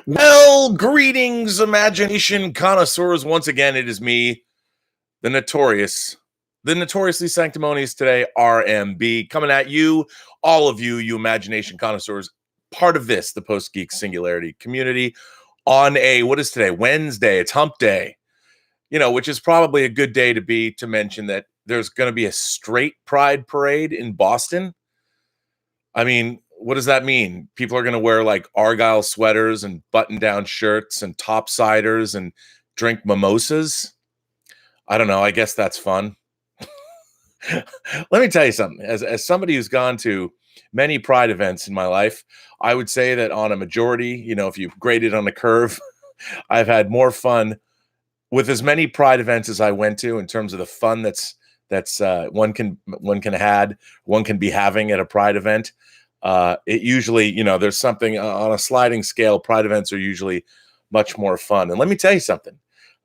Well, greetings, imagination connoisseurs. Once again, it is me, the notoriously sanctimonious today, RMB, coming at you, all of you, you imagination connoisseurs, part of this, the Post-Geek Singularity community, on what is today? Wednesday. It's hump day, which is probably a good day to mention that there's going to be a straight pride parade in Boston. I mean, what does that mean? People are going to wear like Argyle sweaters and button-down shirts and topsiders and drink mimosas. I don't know. I guess that's fun. Let me tell you something. As somebody who's gone to many pride events in my life, I would say that on a majority, if you grade it on a curve, I've had more fun with as many pride events as I went to in terms of the fun that's one can be having at a pride event. It usually, there's something on a sliding scale. Pride events are usually much more fun. And let me tell you something.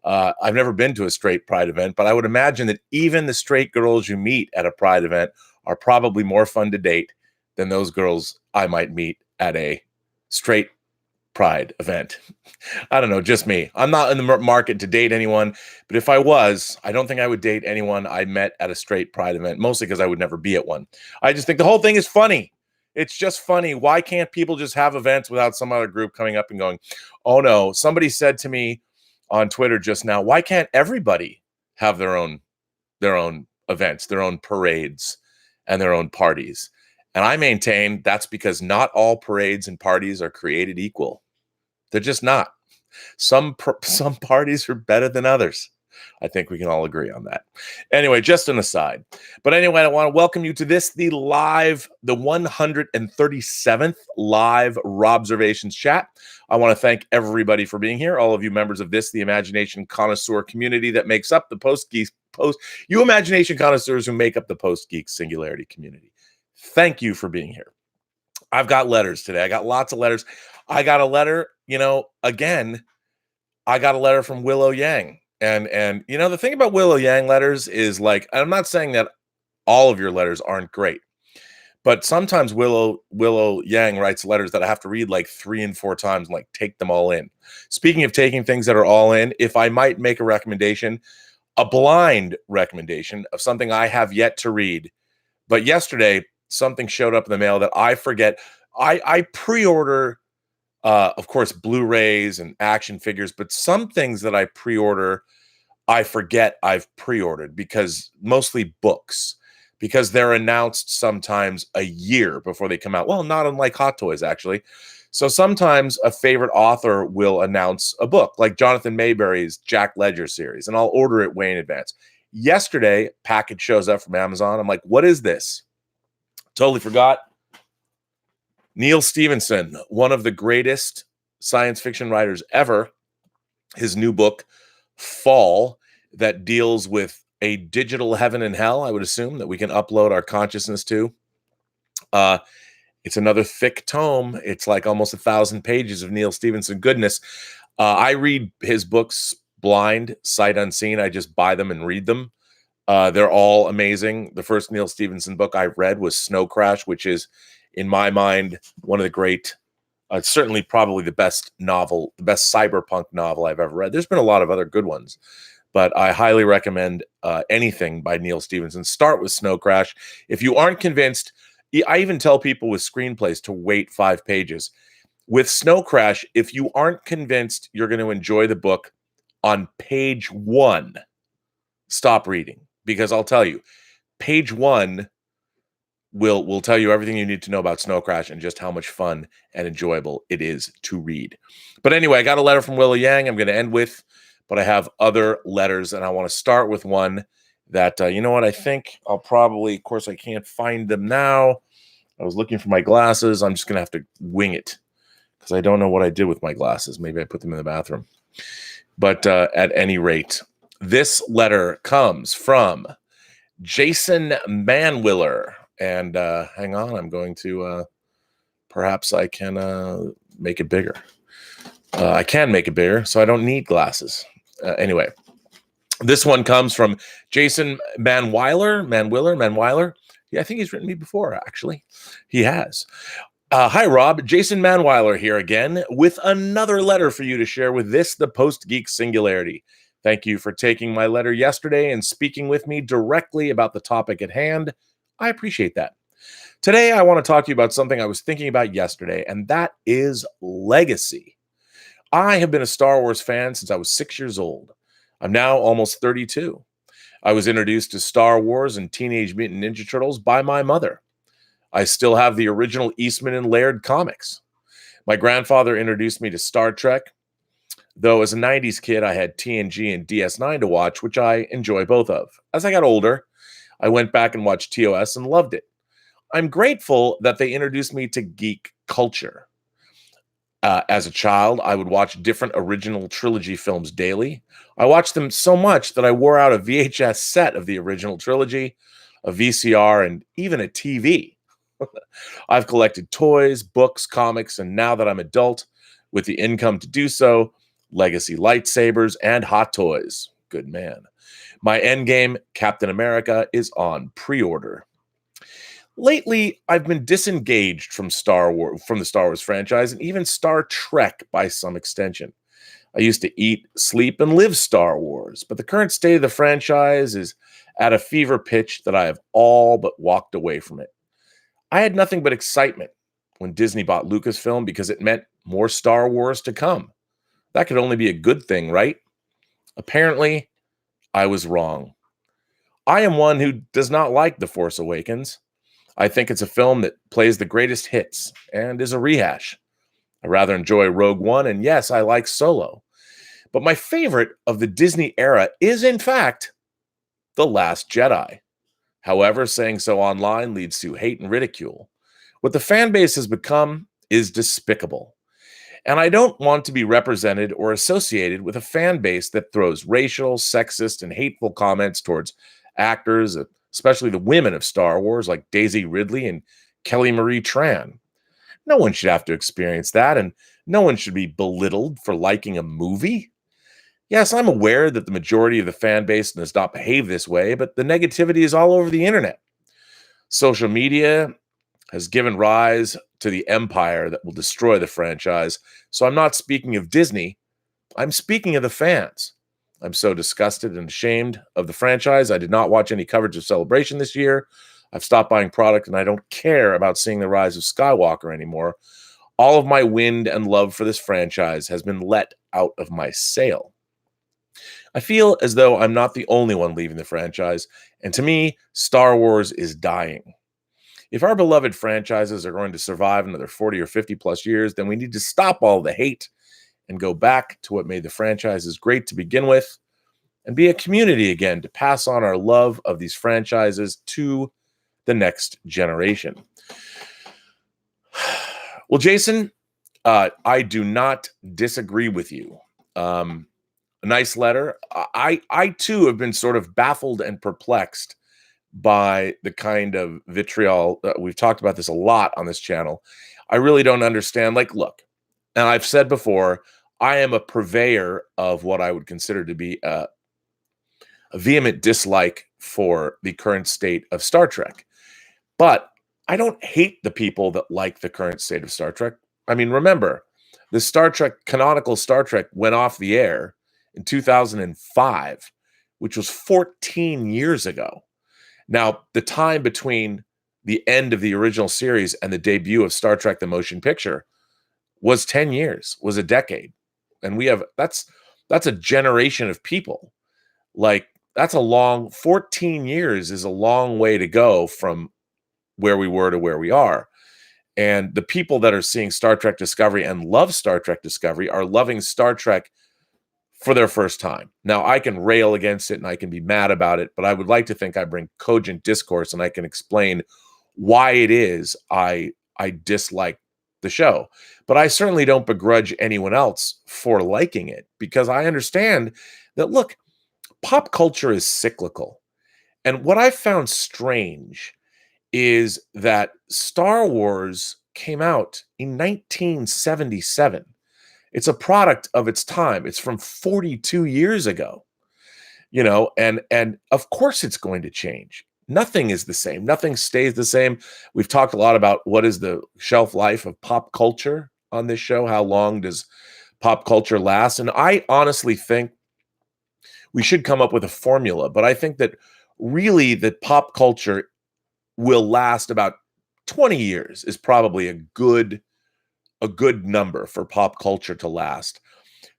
I've never been to a straight pride event, but I would imagine that even the straight girls you meet at a pride event are probably more fun to date than those girls I might meet at a straight pride event. I don't know, just me. I'm not in the market to date anyone, but if I was, I don't think I would date anyone I met at a straight pride event, mostly because I would never be at one. I just think the whole thing is funny. It's just funny. Why can't people just have events without some other group coming up and going, oh no, somebody said to me on Twitter just now, why can't everybody have their own events, their own parades, and their own parties? And I maintain that's because not all parades and parties are created equal. They're just not. Some parties are better than others. I think we can all agree on that. Anyway, just an aside. But anyway, I want to welcome you to this, the 137th live Robservations chat. I want to thank everybody for being here. All of you members of this, the imagination connoisseur community that makes up the you imagination connoisseurs who make up the Post-Geek Singularity community. Thank you for being here. I've got letters today. I got lots of letters. I got a letter, again, I got a letter from Willow Yang. And the thing about Willow Yang letters is, like, I'm not saying that all of your letters aren't great, but sometimes Willow Yang writes letters that I have to read like 3 and 4 times and like take them all in. Speaking of taking things that are all in, if I might make a recommendation, a blind recommendation of something I have yet to read, but yesterday something showed up in the mail that I forget. I pre-order, of course, Blu-rays and action figures, but some things that I pre-order, I forget I've pre-ordered, because mostly books, because they're announced sometimes a year before they come out. Well, not unlike Hot Toys, actually. So sometimes a favorite author will announce a book, like Jonathan Mayberry's Jack Ledger series, and I'll order it way in advance. Yesterday, package shows up from Amazon. I'm like, what is this? Totally forgot. Neil Stephenson, one of the greatest science fiction writers ever, his new book, Fall, that deals with a digital heaven and hell, I would assume, that we can upload our consciousness to. It's another thick tome. It's like almost 1,000 pages of Neil Stephenson goodness. I read his books blind, sight unseen. I just buy them and read them. They're all amazing. The first Neil Stephenson book I read was Snow Crash, which is, in my mind, one of the great, certainly probably the best novel, the best cyberpunk novel I've ever read. There's been a lot of other good ones, but I highly recommend anything by Neil Stephenson. Start with Snow Crash. If you aren't convinced, I even tell people with screenplays to wait 5 pages. With Snow Crash, if you aren't convinced you're going to enjoy the book on page 1, stop reading. Because I'll tell you, page 1 will tell you everything you need to know about Snow Crash and just how much fun and enjoyable it is to read. But anyway, I got a letter from Willow Yang I'm going to end with, but I have other letters, and I want to start with one that, I think I'll probably, of course, I can't find them now. I was looking for my glasses. I'm just going to have to wing it because I don't know what I did with my glasses. Maybe I put them in the bathroom. But at any rate, this letter comes from Jason Manwiller. And hang on, I'm going to, perhaps I can make it bigger. I can make it bigger, so I don't need glasses. Anyway, this one comes from Jason Manwiller. Yeah, I think he's written me before, actually. He has. Hi, Rob. Jason Manweiler here again with another letter for you to share with this, the Post-Geek Singularity. Thank you for taking my letter yesterday and speaking with me directly about the topic at hand. I appreciate that. Today, I want to talk to you about something I was thinking about yesterday, and that is legacy. I have been a Star Wars fan since I was 6 years old. I'm now almost 32. I was introduced to Star Wars and Teenage Mutant Ninja Turtles by my mother. I still have the original Eastman and Laird comics. My grandfather introduced me to Star Trek, though as a 90s kid, I had TNG and DS9 to watch, which I enjoy both of. As I got older, I went back and watched TOS and loved it. I'm grateful that they introduced me to geek culture. As a child, I would watch different original trilogy films daily. I watched them so much that I wore out a VHS set of the original trilogy, a VCR, and even a TV. I've collected toys, books, comics, and now that I'm adult, with the income to do so, legacy lightsabers and hot toys. Good man. My endgame, Captain America, is on pre-order. Lately, I've been disengaged from the Star Wars franchise, and even Star Trek by some extension. I used to eat, sleep, and live Star Wars, but the current state of the franchise is at a fever pitch that I have all but walked away from it. I had nothing but excitement when Disney bought Lucasfilm because it meant more Star Wars to come. That could only be a good thing, right? Apparently, I was wrong. I am one who does not like The Force Awakens. I think it's a film that plays the greatest hits and is a rehash. I rather enjoy Rogue One, and yes, I like Solo. But my favorite of the Disney era is, in fact, The Last Jedi. However, saying so online leads to hate and ridicule. What the fan base has become is despicable. And I don't want to be represented or associated with a fan base that throws racial, sexist, and hateful comments towards actors, especially the women of Star Wars like Daisy Ridley and Kelly Marie Tran. No one should have to experience that, and no one should be belittled for liking a movie. Yes, I'm aware that the majority of the fan base does not behave this way, but the negativity is all over the internet. Social media has given rise to the empire that will destroy the franchise. So I'm not speaking of Disney, I'm speaking of the fans. I'm so disgusted and ashamed of the franchise. I did not watch any coverage of Celebration this year. I've stopped buying product, and I don't care about seeing the rise of Skywalker anymore. All of my wind and love for this franchise has been let out of my sail. I feel as though I'm not the only one leaving the franchise, and to me, Star Wars is dying. If our beloved franchises are going to survive another 40 or 50 plus years, then we need to stop all the hate and go back to what made the franchises great to begin with and be a community again to pass on our love of these franchises to the next generation. Well, Jason, I do not disagree with you. A nice letter. I too have been sort of baffled and perplexed by the kind of vitriol. We've talked about this a lot on this channel. I really don't understand. Like, look, and I've said before, I am a purveyor of what I would consider to be a vehement dislike for the current state of Star Trek. But I don't hate the people that like the current state of Star Trek. I mean, remember, the canonical Star Trek went off the air in 2005, which was 14 years ago. Now, the time between the end of the original series and the debut of Star Trek the Motion Picture was 10 years, was a decade. And that's a generation of people. Like, that's 14 years is a long way to go from where we were to where we are. And the people that are seeing Star Trek Discovery and love Star Trek Discovery are loving Star Trek for their first time. Now, I can rail against it and I can be mad about it, but I would like to think I bring cogent discourse and I can explain why it is I dislike the show. But I certainly don't begrudge anyone else for liking it, because I understand that, look, pop culture is cyclical. And what I found strange is that Star Wars came out in 1977. It's a product of its time. It's from 42 years ago, and of course it's going to change. nothing is the same. Nothing stays the same. We've talked a lot about what is the shelf life of pop culture on this show. How long does pop culture last? And I honestly think we should come up with a formula, but I think that really that pop culture will last about 20 years is probably a good number for pop culture to last.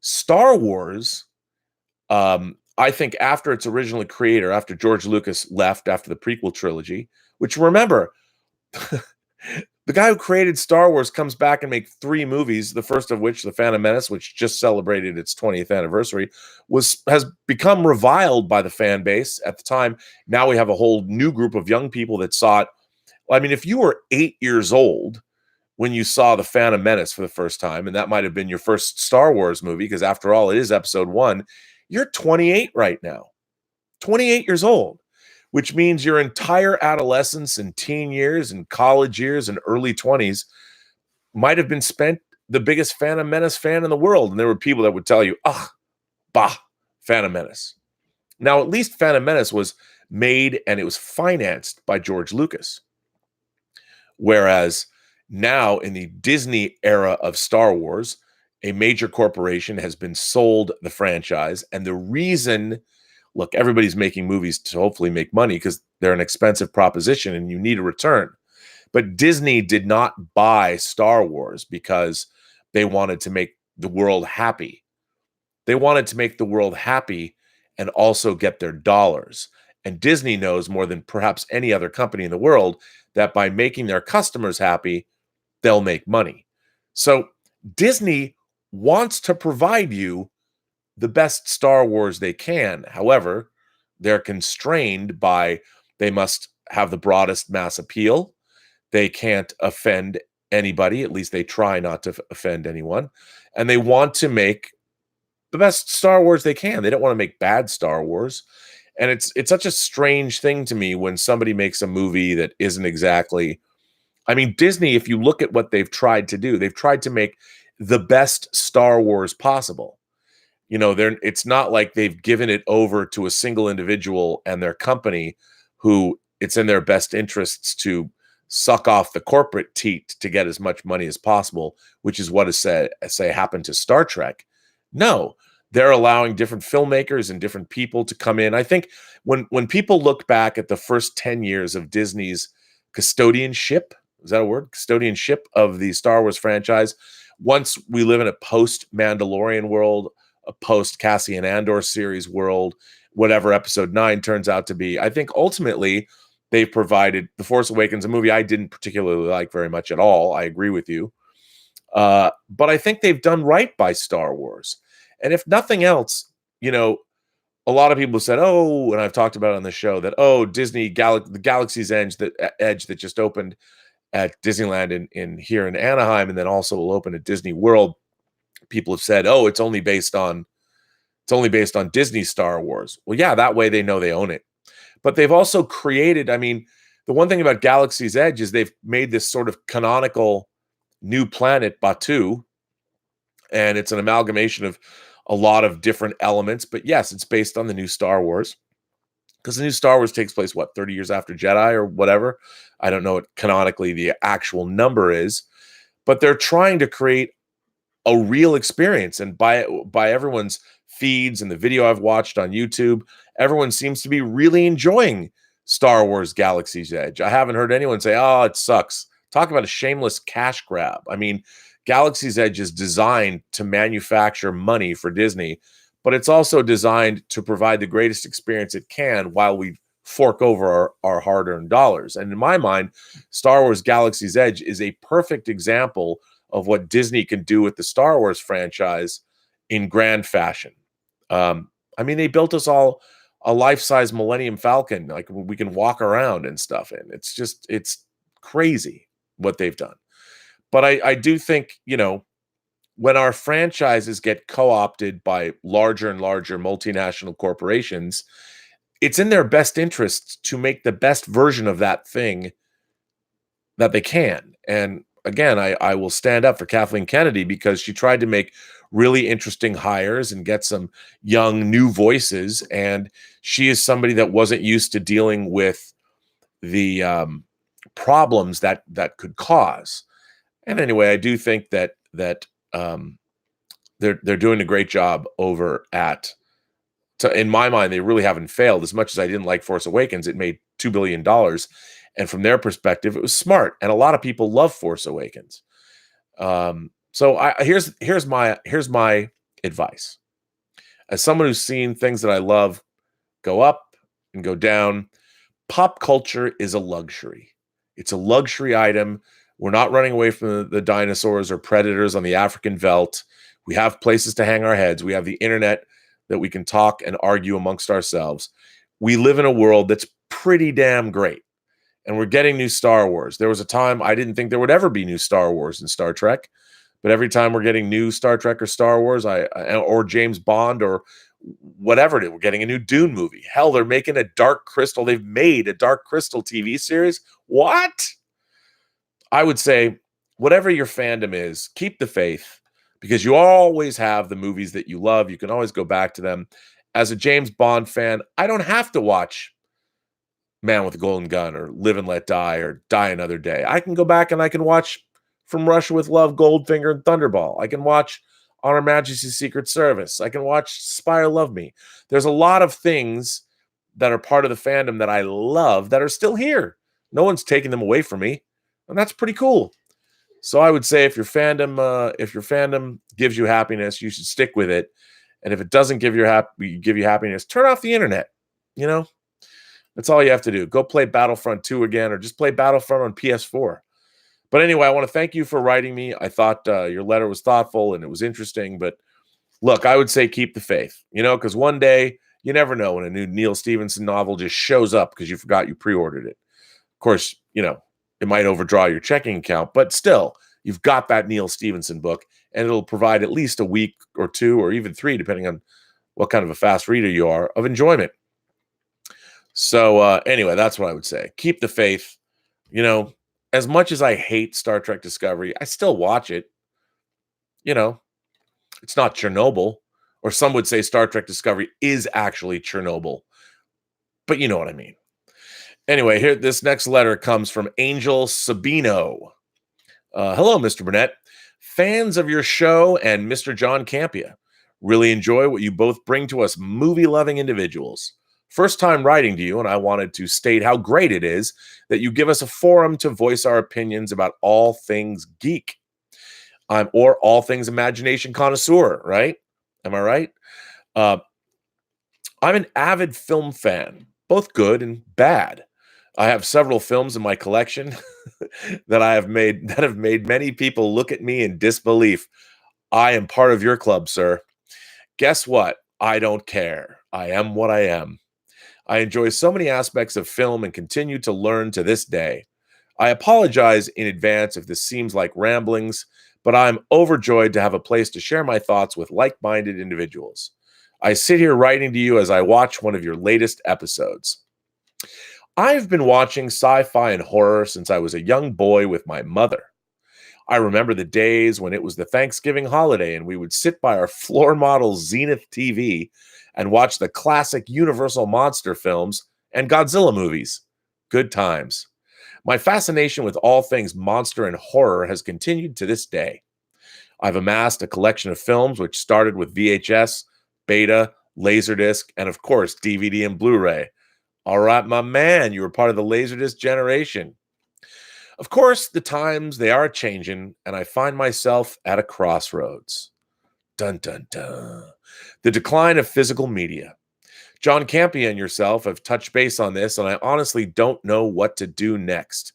Star Wars, I think after its original creator, after George Lucas left after the prequel trilogy, which remember, the guy who created Star Wars comes back and makes 3 movies, the first of which, The Phantom Menace, which just celebrated its 20th anniversary, has become reviled by the fan base at the time. Now we have a whole new group of young people that saw it. I mean, if you were 8 years old when you saw The Phantom Menace for the first time, and that might have been your first Star Wars movie, because after all, it is episode 1, you're 28 right now. 28 years old, which means your entire adolescence and teen years and college years and early 20s might have been spent the biggest Phantom Menace fan in the world. And there were people that would tell you, Phantom Menace. Now, at least Phantom Menace was made and it was financed by George Lucas. Whereas now in the Disney era of Star Wars, a major corporation has been sold the franchise. And the reason, look, everybody's making movies to hopefully make money because they're an expensive proposition and you need a return. But Disney did not buy Star Wars because they wanted to make the world happy. They wanted to make the world happy and also get their dollars. And Disney knows more than perhaps any other company in the world that by making their customers happy, they'll make money. So Disney wants to provide you the best Star Wars they can. However, they're constrained by they must have the broadest mass appeal. They can't offend anybody. At least they try not to offend anyone. And they want to make the best Star Wars they can. They don't want to make bad Star Wars. And it's such a strange thing to me when somebody makes a movie that isn't exactly, I mean, Disney, if you look at what they've tried to do, they've tried to make the best Star Wars possible. You know, it's not like they've given it over to a single individual and their company who it's in their best interests to suck off the corporate teat to get as much money as possible, which is what is said, say happened to Star Trek. No, they're allowing different filmmakers and different people to come in. I think when people look back at the first 10 years of Disney's custodianship, is that a word? Custodianship of the Star Wars franchise. Once we live in a post-Mandalorian world, a post-Cassian Andor series world, whatever episode 9 turns out to be, I think ultimately they've provided The Force Awakens, a movie I didn't particularly like very much at all. I agree with you. But I think they've done right by Star Wars. And if nothing else, you know, a lot of people said, oh, and I've talked about it on the show, that, oh, Disney, the Galaxy's Edge that just opened at Disneyland in here in Anaheim, and then also will open at Disney World. People have said, oh, it's only based on Disney Star Wars. Well, yeah, that way they know they own it. But they've also created, I mean, the one thing about Galaxy's Edge is they've made this sort of canonical new planet, Batuu, and it's an amalgamation of a lot of different elements. But yes, it's based on the new Star Wars, because the new Star Wars takes place, 30 years after Jedi or whatever? I don't know what canonically the actual number is, but they're trying to create a real experience. And by everyone's feeds and the video I've watched on YouTube, everyone seems to be really enjoying Star Wars Galaxy's Edge. I haven't heard anyone say, oh, it sucks. Talk about a shameless cash grab. I mean, Galaxy's Edge is designed to manufacture money for Disney, but it's also designed to provide the greatest experience it can while we fork over our hard-earned dollars. And in my mind, Star Wars Galaxy's Edge is a perfect example of what Disney can do with the Star Wars franchise in grand fashion. I mean, they built us all a life-size Millennium Falcon, like we can walk around and stuff in. It's crazy what they've done. But I do think, you know, when our franchises get co-opted by larger and larger multinational corporations, it's in their best interest to make the best version of that thing that they can. And again, I will stand up for Kathleen Kennedy because she tried to make really interesting hires and get some young new voices. And she is somebody that wasn't used to dealing with the problems that could cause. And anyway, I do think that they're doing a great job over at. In my mind, they really haven't failed. As much as I didn't like Force Awakens, it made $2 billion. And from their perspective, it was smart. And a lot of people love Force Awakens. So here's my advice. As someone who's seen things that I love go up and go down, pop culture is a luxury. It's a luxury item. We're not running away from the dinosaurs or predators on the African veldt. We have places to hang our heads. We have the internet that we can talk and argue amongst ourselves. We live in a world that's pretty damn great. And we're getting new Star Wars. There was a time I didn't think there would ever be new Star Wars and Star Trek. But every time we're getting new Star Trek or Star Wars, or James Bond or whatever it is, we're getting a new Dune movie. Hell, they're making a Dark Crystal. They've made a Dark Crystal TV series. What? I would say, whatever your fandom is, keep the faith, because you always have the movies that you love. You can always go back to them. As a James Bond fan, I don't have to watch Man with a Golden Gun or Live and Let Die or Die Another Day. I can go back and I can watch From Russia with Love, Goldfinger, and Thunderball. I can watch On Her Majesty's Secret Service. I can watch Spire Love Me. There's a lot of things that are part of the fandom that I love that are still here. No one's taking them away from me, and that's pretty cool. So I would say if your fandom gives you happiness, you should stick with it. And if it doesn't give you happiness, turn off the internet. You know, that's all you have to do. Go play Battlefront 2 again, or just play Battlefront on PS4. But anyway, I want to thank you for writing me. I thought your letter was thoughtful and it was interesting. But look, I would say keep the faith, because one day you never know when a new Neil Stephenson novel just shows up because you forgot you pre-ordered it. Of course, it might overdraw your checking account, but still, you've got that Neil Stephenson book, and it'll provide at least a week or two or even 3, depending on what kind of a fast reader you are, of enjoyment. So anyway, that's what I would say. Keep the faith. As much as I hate Star Trek Discovery, I still watch it. It's not Chernobyl, or some would say Star Trek Discovery is actually Chernobyl, but you know what I mean. Anyway, here, this next letter comes from Angel Sabino. Hello, Mr. Burnett. Fans of your show and Mr. John Campea. Really enjoy what you both bring to us movie-loving individuals. First time writing to you, and I wanted to state how great it is that you give us a forum to voice our opinions about all things geek. Or all things imagination connoisseur, right? Am I right? I'm an avid film fan, both good and bad. I have several films in my collection that have made many people look at me in disbelief. I am part of your club, sir. Guess what? I don't care. I am what I am. I enjoy so many aspects of film and continue to learn to this day. I apologize in advance if this seems like ramblings, but I'm overjoyed to have a place to share my thoughts with like-minded individuals. I sit here writing to you as I watch one of your latest episodes. I've been watching sci-fi and horror since I was a young boy with my mother. I remember the days when it was the Thanksgiving holiday and we would sit by our floor model Zenith TV and watch the classic Universal monster films and Godzilla movies. Good times. My fascination with all things monster and horror has continued to this day. I've amassed a collection of films which started with VHS, Beta, Laserdisc, and of course DVD and Blu-ray. All right, my man, you were part of the Laserdisc generation. Of course, the times, they are changing, and I find myself at a crossroads. Dun, dun, dun. The decline of physical media. John Campea and yourself have touched base on this, and I honestly don't know what to do next.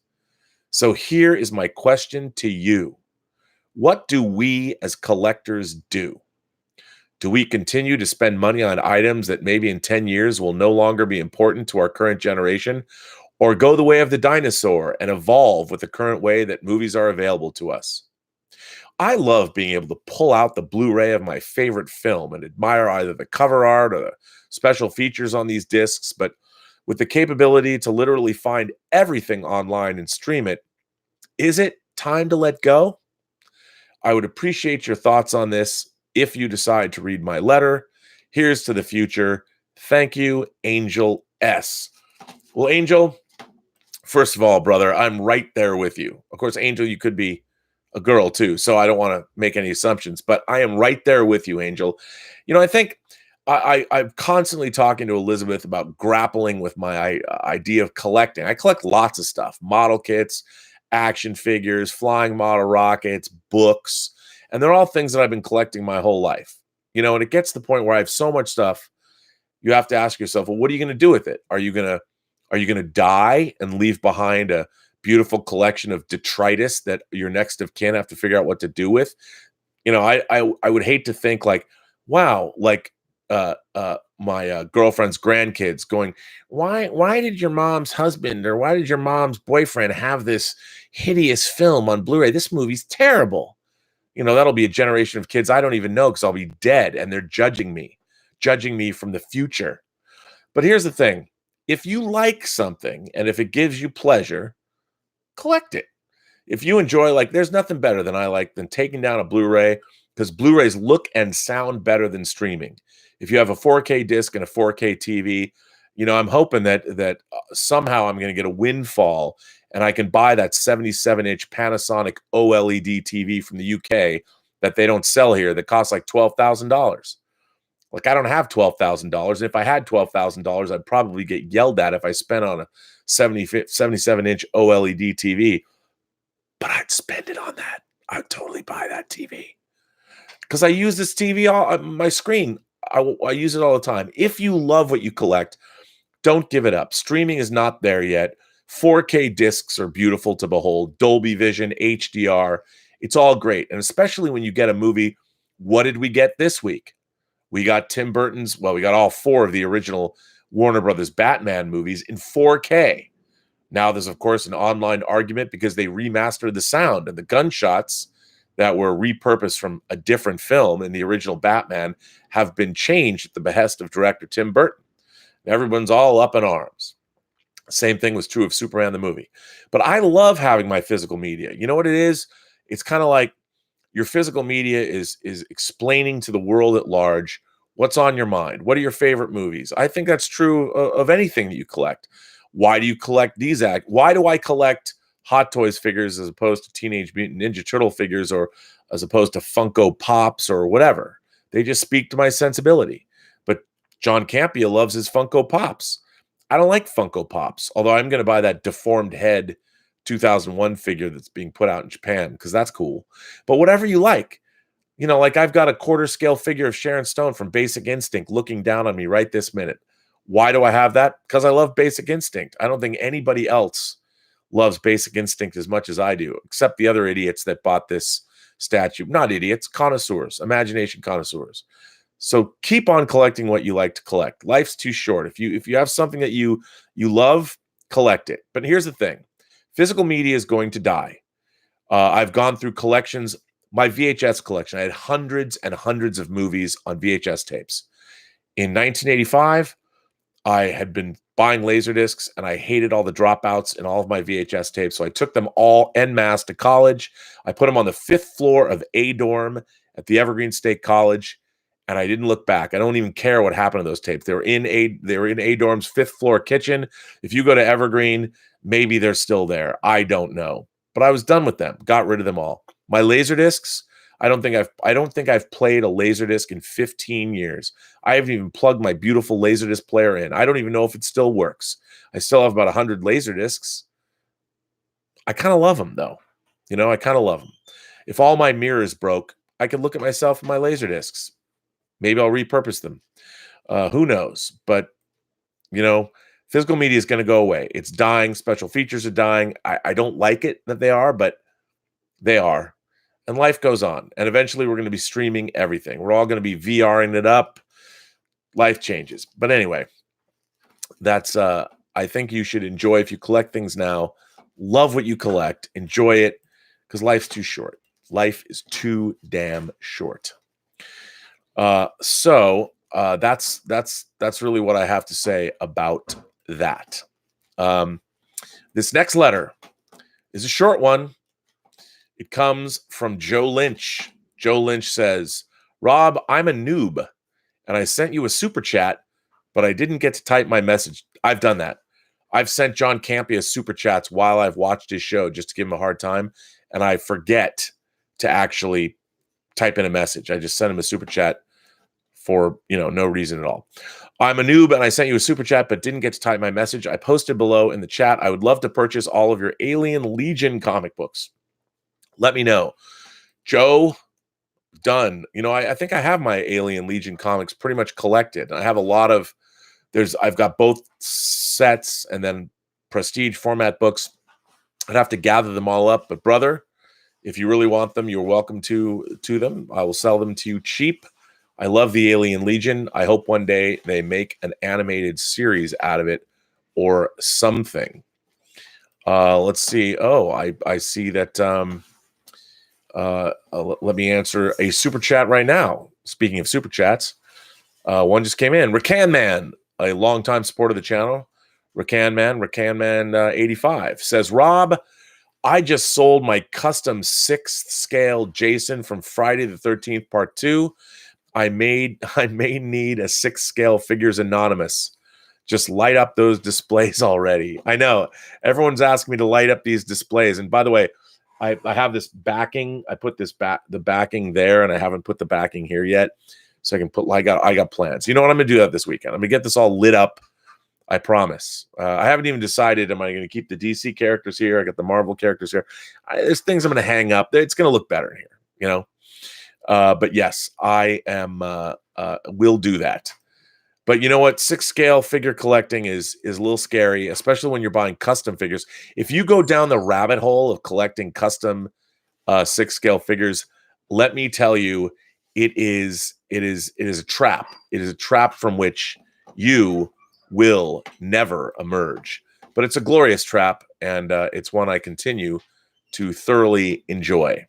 So here is my question to you. What do we as collectors do? Do we continue to spend money on items that maybe in 10 years will no longer be important to our current generation, or go the way of the dinosaur and evolve with the current way that movies are available to us? I love being able to pull out the Blu-ray of my favorite film and admire either the cover art or the special features on these discs, but with the capability to literally find everything online and stream it, is it time to let go? I would appreciate your thoughts on this if you decide to read my letter. Here's to the future. Thank you, Angel S. Well, Angel, First of all, brother, I'm right there with you. Of course, Angel, you could be a girl too, so I don't want to make any assumptions, but I am right there with you, Angel. I think I'm constantly talking to Elizabeth about grappling with my idea of collecting. I collect lots of stuff: model kits, action figures, flying model rockets, books, and they're all things that I've been collecting my whole life. And it gets to the point where I have so much stuff. You have to ask yourself, well, what are you going to do with it? Are you going to die and leave behind a beautiful collection of detritus that your next of kin have to figure out what to do with? I would hate to think like, wow, like my girlfriend's grandkids going, why did your mom's husband or why did your mom's boyfriend have this hideous film on Blu-ray? This movie's terrible. That'll be a generation of kids I don't even know because I'll be dead and they're judging me from the future. But here's the thing. If you like something and if it gives you pleasure, collect it. If you enjoy, like, there's nothing better than taking down a Blu-ray, because Blu-rays look and sound better than streaming. If you have a 4K disc and a 4K TV, I'm hoping that somehow I'm going to get a windfall and I can buy that 77-inch Panasonic OLED TV from the UK that they don't sell here that costs like $12,000. Like, I don't have $12,000. And if I had $12,000, I'd probably get yelled at if I spent on a 77-inch OLED TV. But I'd spend it on that. I'd totally buy that TV. Because I use this TV, my screen. I use it all the time. If you love what you collect, don't give it up. Streaming is not there yet. 4K discs are beautiful to behold. Dolby Vision, HDR. It's all great. And especially when you get a movie. What did we get this week? We got we got all four of the original Warner Brothers Batman movies in 4K. Now there's, of course, an online argument because they remastered the sound, and the gunshots that were repurposed from a different film in the original Batman have been changed at the behest of director Tim Burton. Everyone's all up in arms. Same thing was true of Superman the movie. But I love having my physical media. You know what it is? It's kind of like your physical media is explaining to the world at large what's on your mind. What are your favorite movies? I think that's true of anything that you collect. Why do you collect these Why do I collect Hot Toys figures as opposed to Teenage Mutant Ninja Turtle figures or as opposed to Funko Pops or whatever? They just speak to my sensibility. But John Campia loves his Funko Pops. I don't like Funko Pops, although I'm going to buy that deformed head 2001 figure that's being put out in Japan because that's cool. But whatever you like, like I've got a quarter scale figure of Sharon Stone from Basic Instinct looking down on me right this minute. Why do I have that? Because I love Basic Instinct. I don't think anybody else loves Basic Instinct as much as I do, except the other idiots that bought this statue. Not idiots, connoisseurs, imagination connoisseurs. So keep on collecting what you like to collect. Life's too short. If you have something that you love, collect it. But here's the thing. Physical media is going to die. I've gone through collections. My VHS collection, I had hundreds and hundreds of movies on VHS tapes. In 1985, I had been buying Laserdiscs, and I hated all the dropouts in all of my VHS tapes, so I took them all en masse to college. I put them on the 5th floor of A dorm at the Evergreen State College, and I didn't look back. I don't even care what happened to those tapes. They were in A dorm's 5th floor kitchen. If you go to Evergreen, maybe they're still there. I don't know. But I was done with them. Got rid of them all. My Laserdiscs, I don't think I've played a Laserdisc in 15 years. I haven't even plugged my beautiful Laserdisc player in. I don't even know if it still works. I still have about 100 Laserdiscs. I kind of love them, though. I kind of love them. If all my mirrors broke, I could look at myself in my Laserdiscs. Maybe I'll repurpose them. Who knows? But, physical media is going to go away. It's dying. Special features are dying. I don't like it that they are, but they are. And life goes on. And eventually we're going to be streaming everything. We're all going to be VRing it up. Life changes. But anyway, that's I think you should enjoy if you collect things now. Love what you collect. Enjoy it because life's too short. Life is too damn short. So that's really what I have to say about that. This next letter is a short one. It comes from Joe Lynch. Joe Lynch says, Rob, I'm a noob, and I sent you a super chat, but I didn't get to type my message. I've done that. I've sent John Campea super chats while I've watched his show just to give him a hard time, and I forget to actually type in a message. I just send him a super chat for, no reason at all. I'm a noob and I sent you a super chat but didn't get to type my message. I posted below in the chat. I would love to purchase all of your Alien Legion comic books. Let me know. Joe, done. I think I have my Alien Legion comics pretty much collected. I have a lot of, I've got both sets and then prestige format books. I'd have to gather them all up, but brother, if you really want them, you're welcome to them. I will sell them to you cheap. I love the Alien Legion. I hope one day they make an animated series out of it or something. Let's see. Oh, I see that. Let me answer a super chat right now. Speaking of super chats, one just came in. Rakan Man, a longtime supporter of the channel. Rakan Man 85 says, Rob, I just sold my custom 6th scale Jason from Friday the 13th Part 2. I may need a 6th scale Figures Anonymous. Just light up those displays already. I know everyone's asking me to light up these displays. And by the way, I have this backing. I put the backing there, and I haven't put the backing here yet. So I can put. I got plans. You know what? I'm gonna do that this weekend. I'm gonna get this all lit up. I promise. I haven't even decided. Am I going to keep the DC characters here? I got the Marvel characters here. There's things I'm going to hang up. It's going to look better here, But yes, I am. Will do that. But you know what? 6th scale figure collecting is a little scary, especially when you're buying custom figures. If you go down the rabbit hole of collecting custom 6th scale figures, let me tell you, it is a trap. It is a trap from which you will never emerge. But it's a glorious trap, and it's one I continue to thoroughly enjoy.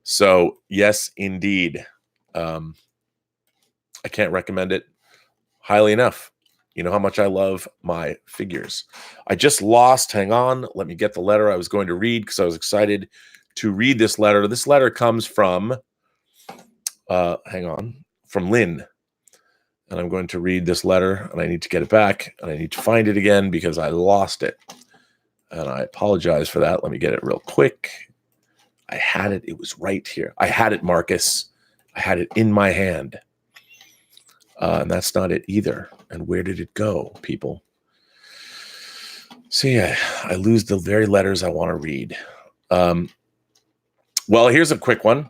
So yes, indeed. I can't recommend it highly enough. You know how much I love my figures. I just lost, hang on, let me get the letter I was going to read because I was excited to read this letter. This letter comes from, from Lynn. And I'm going to read this letter, and I need to get it back, and I need to find it again because I lost it. And I apologize for that. Let me get it real quick. I had it. It was right here. I had it, Marcus. I had it in my hand. And that's not it either. And where did it go, people? See, I lose the very letters I want to read. Well, here's a quick one.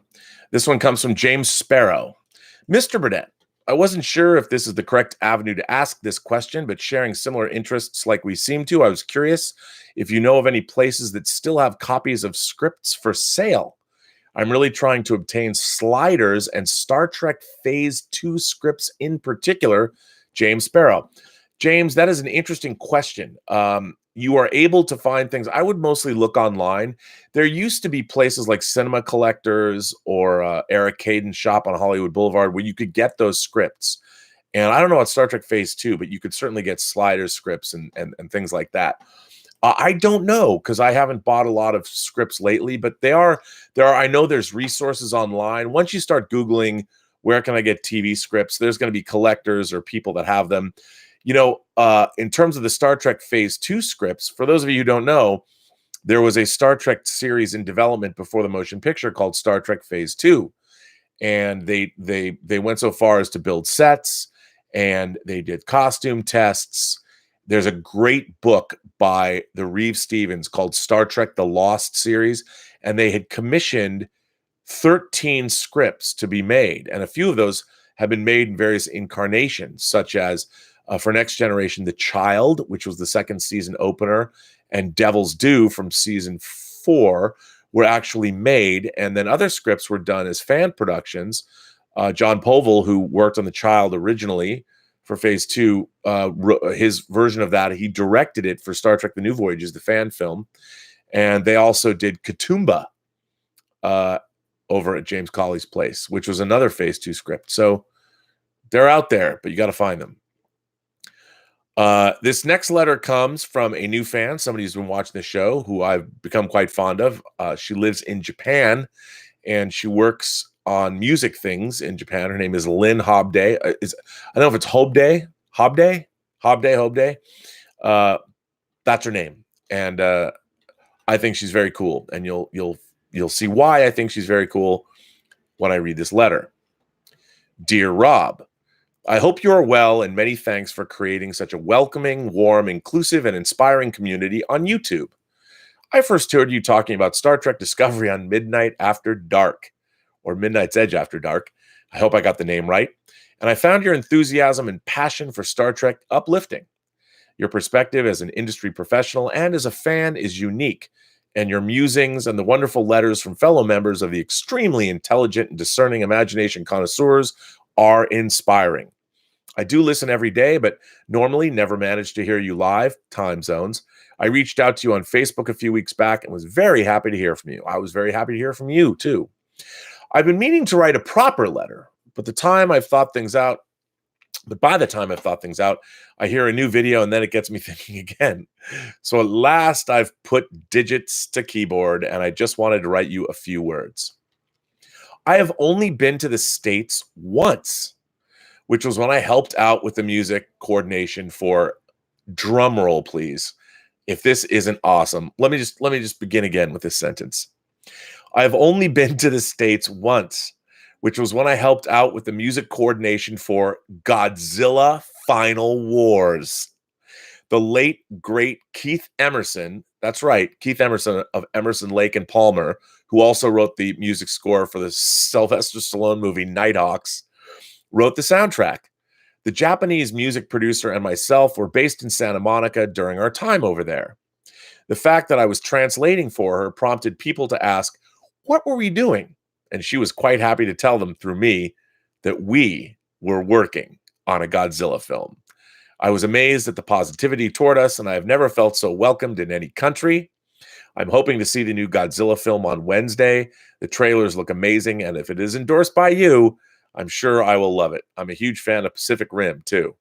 This one comes from James Sparrow. Mr. Burnett, I wasn't sure if this is the correct avenue to ask this question, but sharing similar interests like we seem to, I was curious if you know of any places that still have copies of scripts for sale. I'm really trying to obtain sliders and Star Trek Phase 2 scripts in particular. James Sparrow. James, that is an interesting question. You are able to find things. I would mostly look online. There used to be places like Cinema Collectors or Eric Caden's shop on Hollywood Boulevard where you could get those scripts. And I don't know about Star Trek Phase 2, but you could certainly get sliders scripts and things like that. I don't know because I haven't bought a lot of scripts lately, but there are. I know there's resources online. Once you start Googling, where can I get TV scripts? There's going to be collectors or people that have them. In terms of the Star Trek Phase 2 scripts, for those of you who don't know, there was a Star Trek series in development before the motion picture called Star Trek Phase 2. And they went so far as to build sets, and they did costume tests. There's a great book by the Reeve Stevens called Star Trek The Lost series, and they had commissioned 13 scripts to be made. And a few of those have been made in various incarnations, such as for Next Generation, The Child, which was the second season opener, and Devil's Due from season 4 were actually made. And then other scripts were done as fan productions. John Povil, who worked on The Child originally for Phase 2, his version of that, he directed it for Star Trek The New Voyages, the fan film. And they also did Katoomba over at James Cawley's place, which was another Phase 2 script. So they're out there, but you got to find them. This next letter comes from a new fan, somebody who's been watching the show, who I've become quite fond of. She lives in Japan, and she works on music things in Japan. Her name is Lynn Hobday. I don't know if it's Hobday. That's her name, and I think she's very cool. And you'll see why I think she's very cool when I read this letter. Dear Rob, I hope you are well, and many thanks for creating such a welcoming, warm, inclusive, and inspiring community on YouTube. I first heard you talking about Star Trek Discovery on Midnight After Dark, or Midnight's Edge After Dark. I hope I got the name right. And I found your enthusiasm and passion for Star Trek uplifting. Your perspective as an industry professional and as a fan is unique, and your musings and the wonderful letters from fellow members of the extremely intelligent and discerning imagination connoisseurs are inspiring. I do listen every day, but normally never manage to hear you live, time zones. I reached out to you on Facebook a few weeks back and was very happy to hear from you. I was very happy to hear from you, too. I've been meaning to write a proper letter, but by the time I've thought things out, I hear a new video and then it gets me thinking again. So at last I've put digits to keyboard and I just wanted to write you a few words. I have only been to the States once, which was when I helped out with the music coordination for, drum roll please, if this isn't awesome. Let me just begin again with this sentence. I've only been to the States once, which was when I helped out with the music coordination for Godzilla Final Wars. The late, great Keith Emerson, that's right, Keith Emerson of Emerson, Lake and Palmer, who also wrote the music score for the Sylvester Stallone movie Nighthawks, wrote the soundtrack. The Japanese music producer and myself were based in Santa Monica during our time over there. The fact that I was translating for her prompted people to ask, what were we doing? And she was quite happy to tell them through me that we were working on a Godzilla film. I was amazed at the positivity toward us, and I have never felt so welcomed in any country. I'm hoping to see the new Godzilla film on Wednesday. The trailers look amazing, and if it is endorsed by you, I'm sure I will love it. I'm a huge fan of Pacific Rim, too.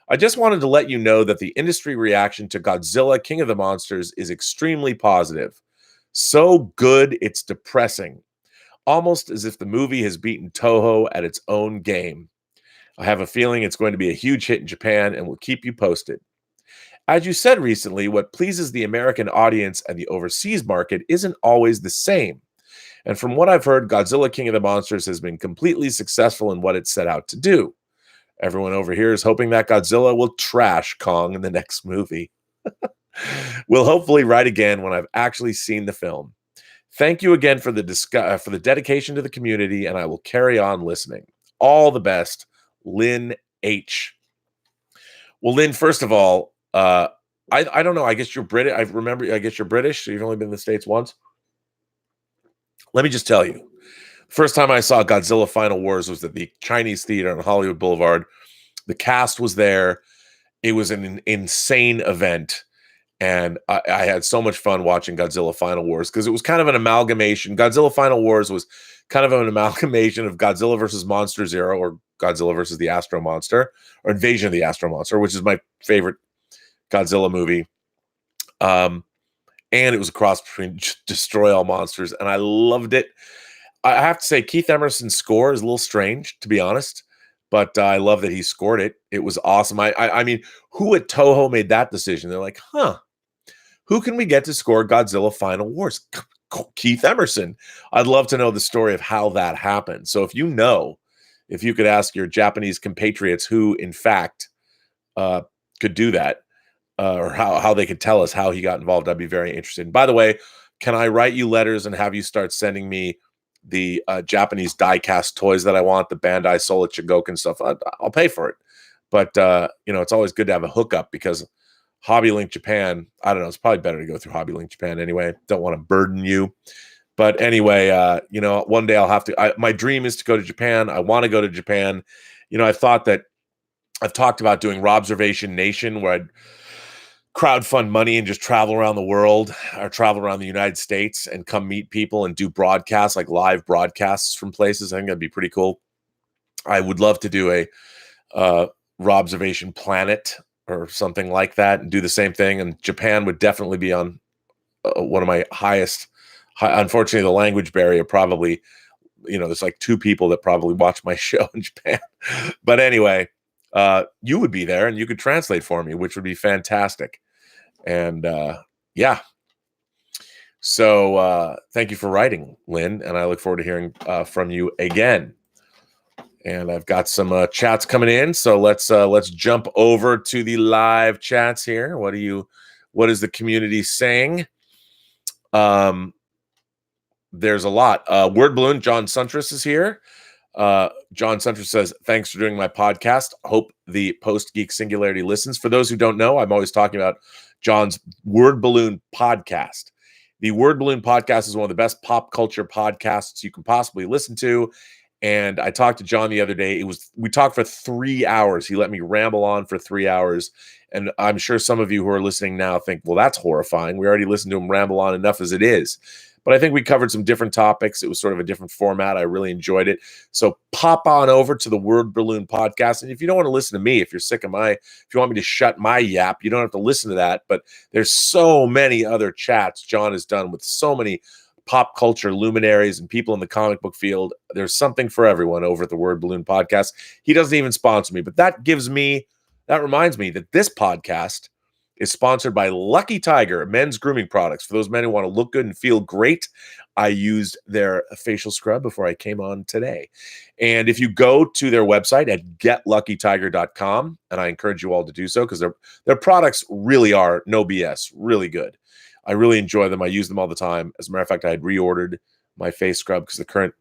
I just wanted to let you know that the industry reaction to Godzilla King of the Monsters is extremely positive. So good, it's depressing. Almost as if the movie has beaten Toho at its own game. I have a feeling it's going to be a huge hit in Japan and will keep you posted. As you said recently, what pleases the American audience and the overseas market isn't always the same. And from what I've heard, Godzilla King of the Monsters has been completely successful in what it set out to do. Everyone over here is hoping that Godzilla will trash Kong in the next movie. We'll hopefully write again when I've actually seen the film. Thank you again for the dedication to the community, and I will carry on listening. All the best, Lynn H. Well, Lynn, first of all, I don't know. I guess you're British. I guess you're British, so you've only been in the States once. Let me just tell you, first time I saw Godzilla Final Wars was at the Chinese Theater on Hollywood Boulevard. The cast was there. It was an insane event. And I had so much fun watching Godzilla Final Wars because it was kind of an amalgamation. Godzilla Final Wars was kind of an amalgamation of Godzilla versus Monster Zero, or Godzilla versus the Astro Monster, or Invasion of the Astro Monster, which is my favorite Godzilla movie. And it was a cross between Destroy All Monsters, and I loved it. I have to say, Keith Emerson's score is a little strange, to be honest, but I love that he scored it. It was awesome. I mean, who at Toho made that decision? They're like, who can we get to score Godzilla Final Wars? Keith Emerson. I'd love to know the story of how that happened. So if you could ask your Japanese compatriots who, in fact, could do that, or how they could tell us how he got involved, I'd be very interested. And by the way, can I write you letters and have you start sending me the Japanese die-cast toys that I want, the Bandai Soul Chigoken stuff? I'll pay for it. But, it's always good to have a hookup because HobbyLink Japan, I don't know, it's probably better to go through HobbyLink Japan anyway. Don't want to burden you. But anyway, one day I'll have to, my dream is to go to Japan. I want to go to Japan. I've talked about doing Robservation Nation, where I'd crowdfund money and just travel around the world or travel around the United States and come meet people and do broadcasts, like live broadcasts from places. I think that'd be pretty cool. I would love to do a Robservation Planet or something like that and do the same thing. And Japan would definitely be on one of my highest. Unfortunately, the language barrier probably, there's like 2 people that probably watch my show in Japan. But anyway, you would be there and you could translate for me, which would be fantastic. And yeah. So thank you for writing, Lynn, and I look forward to hearing from you again. And I've got some chats coming in, so let's jump over to the live chats here. What is the community saying? There's a lot. Word Balloon, John Suntress is here. John Suntress says, thanks for doing my podcast. Hope the Post-Geek Singularity listens. For those who don't know, I'm always talking about John's Word Balloon podcast. The Word Balloon podcast is one of the best pop culture podcasts you can possibly listen to. And I talked to John the other day. We talked for 3 hours. He let me ramble on for 3 hours. And I'm sure some of you who are listening now think, well, that's horrifying. We already listened to him ramble on enough as it is. But I think we covered some different topics. It was sort of a different format. I really enjoyed it. So pop on over to the Word Balloon podcast. And if you don't want to listen to me, if you want me to shut my yap, you don't have to listen to that. But there's so many other chats John has done with so many pop culture luminaries and people in the comic book field. There's something for everyone over at the Word Balloon podcast. He doesn't even sponsor me, but that reminds me that this podcast is sponsored by Lucky Tiger men's grooming products. For those men who want to look good and feel great, I used their facial scrub before I came on today. And if you go to their website at getluckytiger.com, and I encourage you all to do so because their products really are no BS, really good. I really enjoy them. I use them all the time. As a matter of fact, I had reordered my face scrub because the current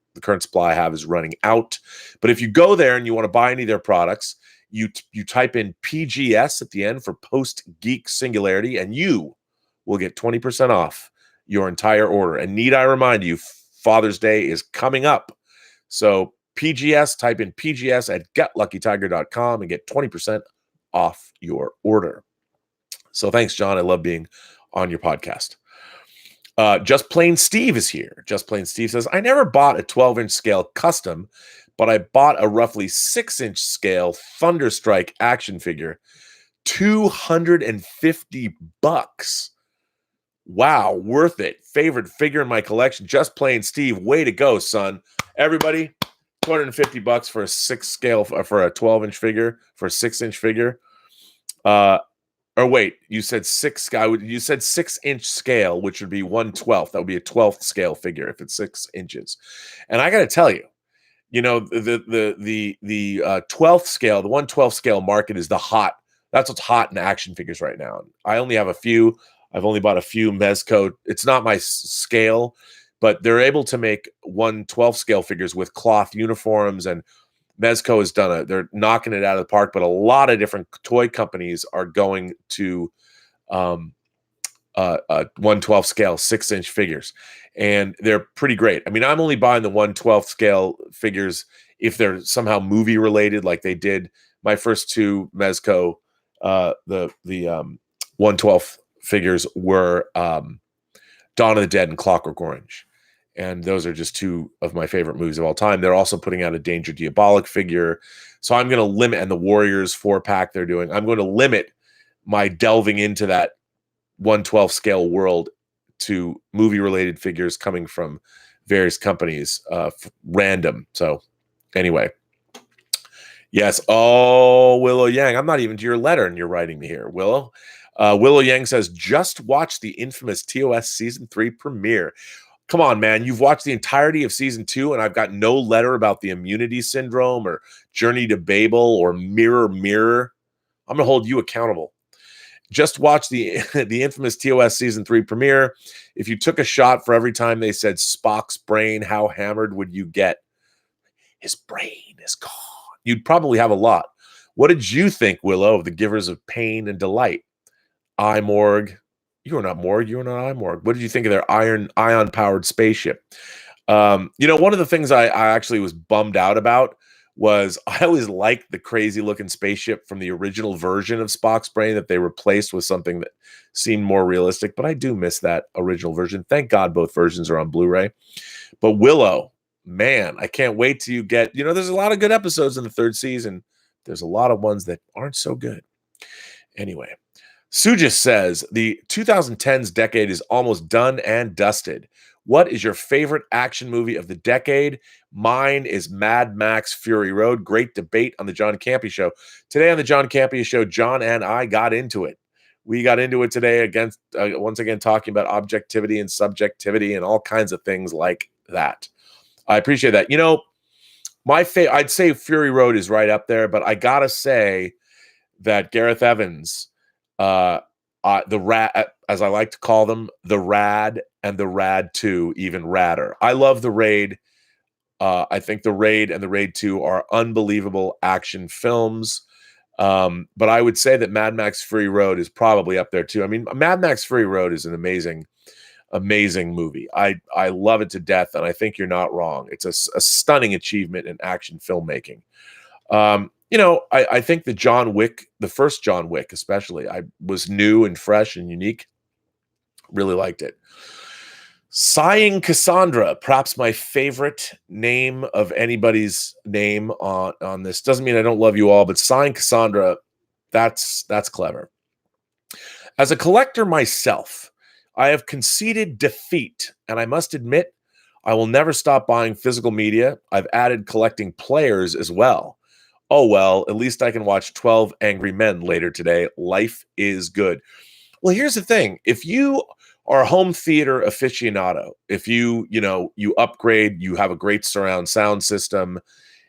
supply I have is running out. But if you go there and you want to buy any of their products, you type in PGS at the end for Post-Geek Singularity, and you will get 20% off your entire order. And need I remind you, Father's Day is coming up. So PGS, type in PGS at getluckytiger.com and get 20% off your order. So thanks, John. I love being on your podcast. Just Plain Steve is here. Just Plain Steve says, I never bought a 12-inch scale custom, but I bought a roughly 6-inch scale Thunderstrike action figure, $250. Wow, worth it. Favorite figure in my collection. Just Plain Steve, way to go, son. Everybody, $250 for a 12-inch figure, for a 6-inch figure. Or wait, you said 6-inch scale, which would be 1/12. That would be a 12th scale figure if it's 6 inches. And I got to tell you, the 12th scale, the 1/12 scale market is that's what's hot in action figures right now. I only have a few. I've only bought a few Mezco. It's not my scale, but they're able to make 1/12 scale figures with cloth uniforms, and Mezco has they're knocking it out of the park, but a lot of different toy companies are going to 1/12 scale 6-inch figures, and they're pretty great. I mean, I'm only buying the 1/12 scale figures if they're somehow movie related, like they did my first two Mezco. The 1/12 figures were Dawn of the Dead and Clockwork Orange. And those are just two of my favorite movies of all time. They're also putting out a Danger Diabolic figure. So I'm going to limit, and the Warriors 4-pack they're doing, I'm going to limit my delving into that 1/12 scale world to movie-related figures coming from various companies, random. So anyway. Yes. Oh, Willow Yang. I'm not even to your letter, and you're writing me here, Willow. Willow Yang says, just watch the infamous TOS Season 3 premiere. Come on, man. You've watched the entirety of Season 2, and I've got no letter about the immunity syndrome or Journey to Babel or Mirror Mirror. I'm going to hold you accountable. Just watch the infamous TOS Season 3 premiere. If you took a shot for every time they said Spock's brain, how hammered would you get? His brain is gone. You'd probably have a lot. What did you think, Willow, of the givers of pain and delight? iMorg. You were not Morg. You were not iMorg. What did you think of their ion-powered spaceship? One of the things I actually was bummed out about was I always liked the crazy-looking spaceship from the original version of Spock's brain that they replaced with something that seemed more realistic, but I do miss that original version. Thank God both versions are on Blu-ray. But Willow, man, I can't wait till you get, there's a lot of good episodes in the 3rd season. There's a lot of ones that aren't so good. Anyway. Sujis says, the 2010s decade is almost done and dusted. What is your favorite action movie of the decade? Mine is Mad Max Fury Road. Great debate on the John Campea Show. Today on the John Campea Show, John and I got into it. We got into it today against once again talking about objectivity and subjectivity and all kinds of things like that. I appreciate that. You know, I'd say Fury Road is right up there, but I gotta say that Gareth Evans, the Rad, as I like to call them, the Rad and the Rad 2, even radder. I love the Raid. I think the Raid and the Raid 2 are unbelievable action films. But I would say that Mad Max Fury Road is probably up there too. I mean, Mad Max Fury Road is an amazing movie. I love it to death, and I think you're not wrong. It's a stunning achievement in action filmmaking. You know, I think the John Wick, the first John Wick especially, I was new and fresh and unique. Really liked it. Sighing Cassandra, perhaps my favorite name of anybody's name on this. Doesn't mean I don't love you all, but Sighing Cassandra, that's clever. As a collector myself, I have conceded defeat, and I must admit, I will never stop buying physical media. I've added collecting players as well. Oh, well, at least I can watch 12 Angry Men later today. Life is good. Well, here's the thing. If you are a home theater aficionado, if you upgrade, you have a great surround sound system,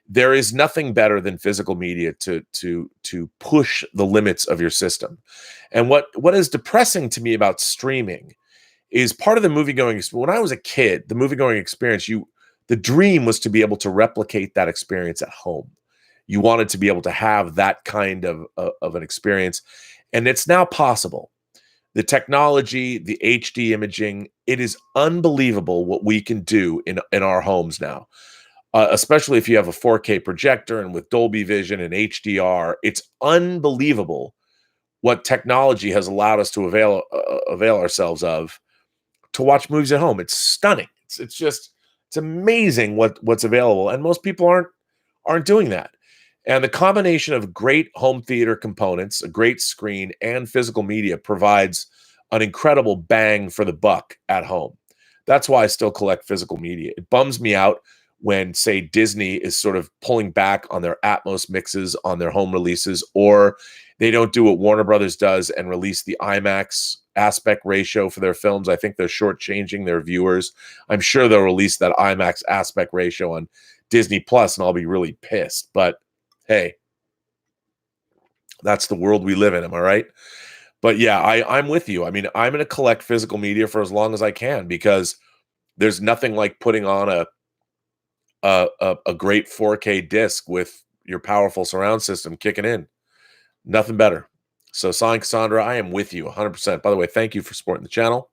there is nothing better than physical media to push the limits of your system. And what is depressing to me about streaming is part of the movie-going experience. When I was a kid, the movie-going experience, the dream was to be able to replicate that experience at home. You wanted to be able to have that kind of an experience, and it's now possible. The technology, the HD imaging, it is unbelievable what we can do in our homes now. Especially if you have a 4K projector and with Dolby Vision and HDR, it's unbelievable what technology has allowed us to avail ourselves of to watch movies at home. It's stunning. It's amazing what's available, and most people aren't doing that. And the combination of great home theater components, a great screen, and physical media provides an incredible bang for the buck at home. That's why I still collect physical media. It bums me out when, say, Disney is sort of pulling back on their Atmos mixes on their home releases, or they don't do what Warner Brothers does and release the IMAX aspect ratio for their films. I think they're shortchanging their viewers. I'm sure they'll release that IMAX aspect ratio on Disney Plus, and I'll be really pissed. But hey, that's the world we live in. Am I right? But yeah, I'm with you. I mean, I'm going to collect physical media for as long as I can, because there's nothing like putting on a great 4K disc with your powerful surround system kicking in. Nothing better. So, Sighing Cassandra, I am with you 100%. By the way, thank you for supporting the channel.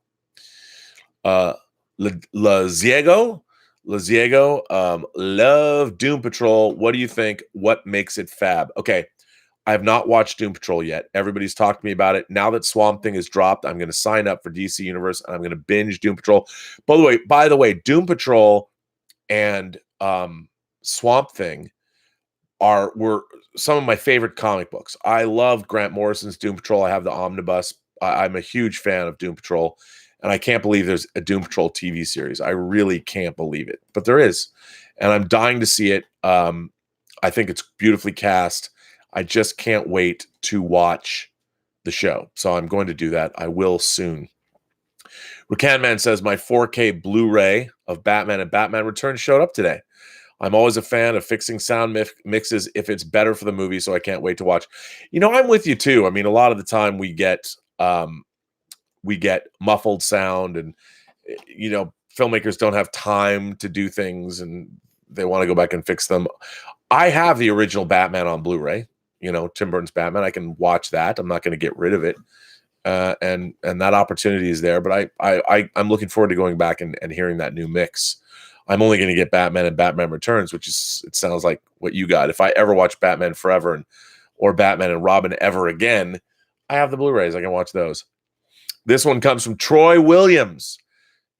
Laziego, love Doom Patrol. What do you think? What makes it fab? Okay, I have not watched Doom Patrol yet. Everybody's talked to me about it. Now that Swamp Thing is dropped, I'm going to sign up for DC Universe, and I'm going to binge Doom Patrol. By the way, Doom Patrol and Swamp Thing were some of my favorite comic books. I love Grant Morrison's Doom Patrol. I have the omnibus. I'm a huge fan of Doom Patrol, and I can't believe there's a Doom Patrol TV series. I really can't believe it, but there is, and I'm dying to see it. I think it's beautifully cast. I just can't wait to watch the show, so I'm going to do that. I will soon. Rakan Man says, my 4K Blu-ray of Batman and Batman Returns showed up today. I'm always a fan of fixing sound mixes if it's better for the movie, so I can't wait to watch. You know, I'm with you too. I mean, a lot of the time we get muffled sound, and filmmakers don't have time to do things, and they want to go back and fix them. I have the original Batman on Blu-ray. Tim Burton's Batman. I can watch that. I'm not going to get rid of it, and that opportunity is there. But I'm looking forward to going back and hearing that new mix. I'm only going to get Batman and Batman Returns, which it sounds like what you got. If I ever watch Batman Forever or Batman and Robin ever again, I have the Blu-rays. I can watch those. This one comes from Troy Williams.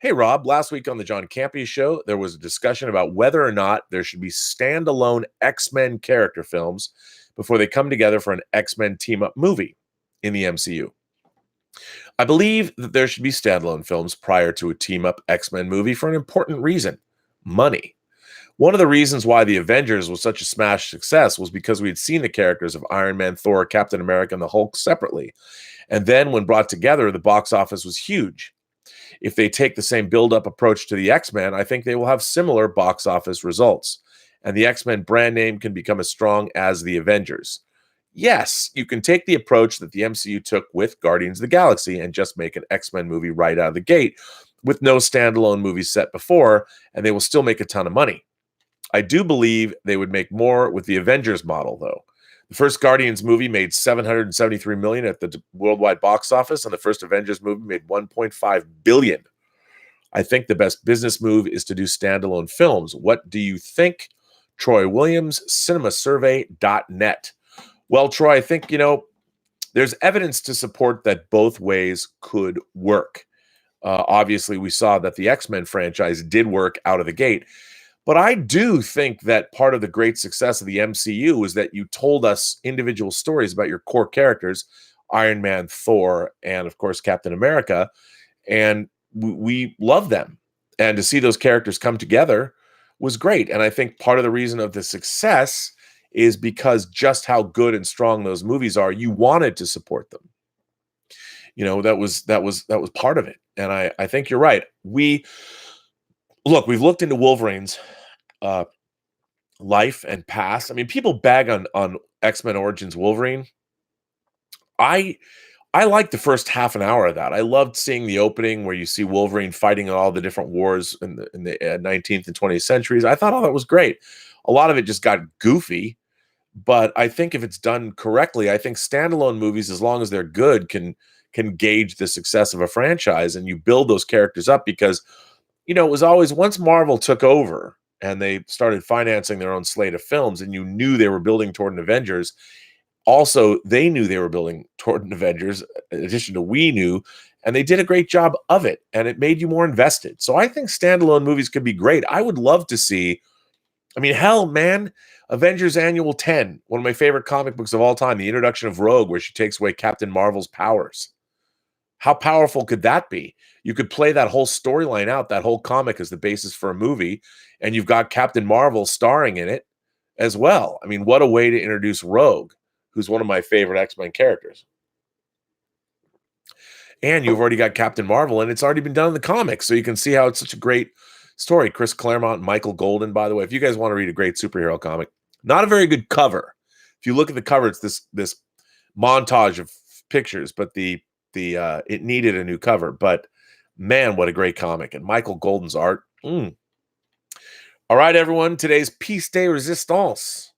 Hey, Rob, last week on the John Campea show, there was a discussion about whether or not there should be standalone X-Men character films before they come together for an X-Men team-up movie in the MCU. I believe that there should be standalone films prior to a team-up X-Men movie for an important reason: money. One of the reasons why the Avengers was such a smash success was because we had seen the characters of Iron Man, Thor, Captain America, and the Hulk separately. And then when brought together, the box office was huge. If they take the same build-up approach to the X-Men, I think they will have similar box office results. And the X-Men brand name can become as strong as the Avengers. Yes, you can take the approach that the MCU took with Guardians of the Galaxy and just make an X-Men movie right out of the gate with no standalone movies set before, and they will still make a ton of money. I do believe they would make more with the Avengers model, though. The first Guardians movie made $773 million at the worldwide box office, and the first Avengers movie made $1.5 billion. I think the best business move is to do standalone films. What do you think? Troy Williams, cinemasurvey.net. Well, Troy, I think, there's evidence to support that both ways could work. Obviously, we saw that the X-Men franchise did work out of the gate. But I do think that part of the great success of the MCU is that you told us individual stories about your core characters, Iron Man, Thor, and of course, Captain America. And we love them. And to see those characters come together was great. And I think part of the reason of the success is because just how good and strong those movies are, you wanted to support them. That was part of it. And I think you're right. We've looked into Wolverine's life and past. I mean, people bag on X-Men Origins Wolverine. I liked the first half an hour of that. I loved seeing the opening where you see Wolverine fighting in all the different wars in the 19th and 20th centuries. I thought all that was great. A lot of it just got goofy, but I think if it's done correctly, I think standalone movies, as long as they're good, can gauge the success of a franchise, and you build those characters up because, it was always once Marvel took over and they started financing their own slate of films, and you knew they were building toward an Avengers. Also, they knew they were building toward an Avengers, in addition to we knew, and they did a great job of it, and it made you more invested. So I think standalone movies could be great. I would love to see, hell, man, Avengers Annual 10, one of my favorite comic books of all time, the introduction of Rogue, where she takes away Captain Marvel's powers. How powerful could that be? You could play that whole storyline out, that whole comic as the basis for a movie, and you've got Captain Marvel starring in it as well. What a way to introduce Rogue, who's one of my favorite X-Men characters. And you've already got Captain Marvel, and it's already been done in the comics, so you can see how it's such a great story. Chris Claremont and Michael Golden, by the way, if you guys want to read a great superhero comic, not a very good cover. If you look at the cover, it's this montage of pictures, but it needed a new cover. But man, what a great comic. And Michael Golden's art. All right, everyone. Today's Piece de Resistance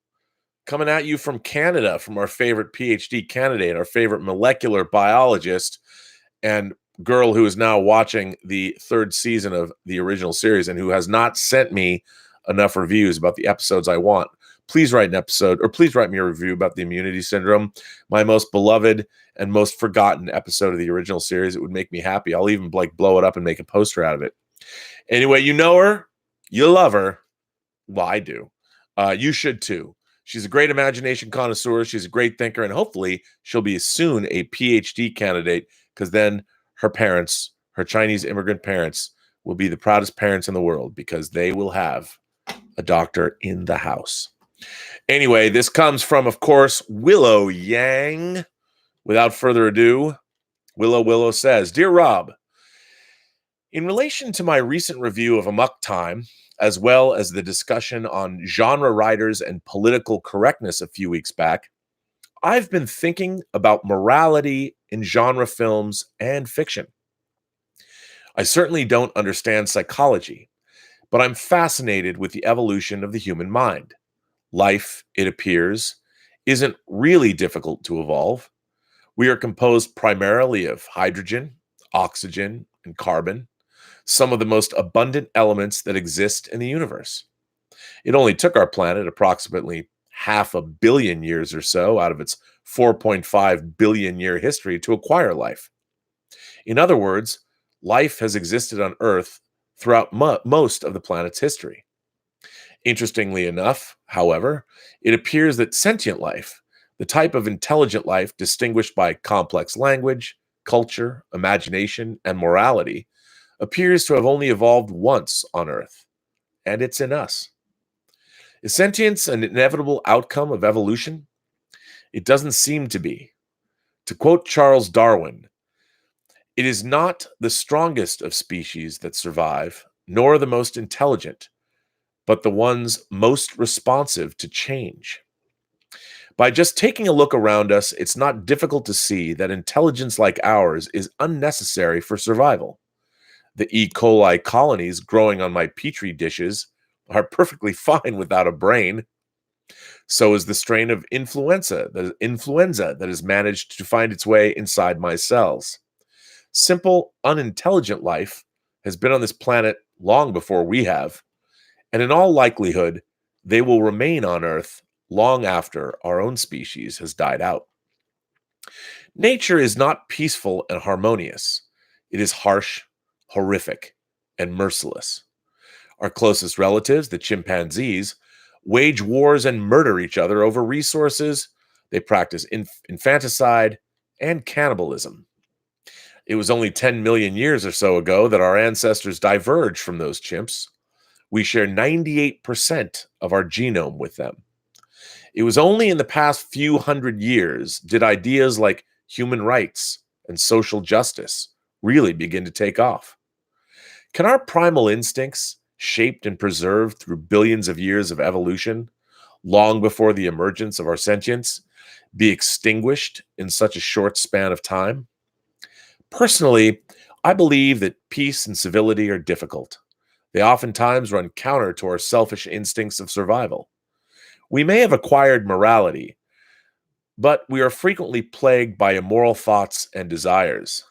coming at you from Canada, from our favorite PhD candidate, our favorite molecular biologist, and girl who is now watching the third season of the original series and who has not sent me enough reviews about the episodes I want. Please write please write me a review about the Immunity Syndrome, my most beloved and most forgotten episode of the original series. It would make me happy. I'll even blow it up and make a poster out of it. Anyway, you know her, you love her. Well, I do. You should too. She's a great imagination connoisseur. She's a great thinker, and hopefully she'll be soon a PhD candidate, because then her parents, her Chinese immigrant parents, will be the proudest parents in the world because they will have a doctor in the house. Anyway, this comes from, of course, Willow Yang. Without further ado, Willow says, Dear Rob, in relation to my recent review of Amok Time, as well as the discussion on genre writers and political correctness a few weeks back, I've been thinking about morality in genre films and fiction. I certainly don't understand psychology, but I'm fascinated with the evolution of the human mind. Life, it appears, isn't really difficult to evolve. We are composed primarily of hydrogen, oxygen, and carbon, some of the most abundant elements that exist in the universe. It only took our planet approximately 500 million years or so out of its 4.5 billion year history to acquire life. In other words, life has existed on Earth throughout most of the planet's history. Interestingly enough, however, it appears that sentient life, the type of intelligent life distinguished by complex language, culture, imagination, and morality, appears to have only evolved once on Earth, and it's in us. Is sentience an inevitable outcome of evolution? It doesn't seem to be. To quote Charles Darwin, it is not the strongest of species that survive, nor the most intelligent, but the ones most responsive to change. By just taking a look around us, it's not difficult to see that intelligence like ours is unnecessary for survival. The E. coli colonies growing on my petri dishes are perfectly fine without a brain. So is the strain of influenza that has managed to find its way inside my cells. Simple, unintelligent life has been on this planet long before we have, and in all likelihood, they will remain on Earth long after our own species has died out. Nature is not peaceful and harmonious. It is harsh, horrific, and merciless. Our closest relatives, the chimpanzees, wage wars and murder each other over resources. They practice infanticide and cannibalism. It was only 10 million years or so ago that our ancestors diverged from those chimps. We share 98% of our genome with them. It was only in the past few hundred years did ideas like human rights and social justice really begin to take off. Can our primal instincts, shaped and preserved through billions of years of evolution, long before the emergence of our sentience, be extinguished in such a short span of time? Personally, I believe that peace and civility are difficult. They oftentimes run counter to our selfish instincts of survival. We may have acquired morality, but we are frequently plagued by immoral thoughts and desires.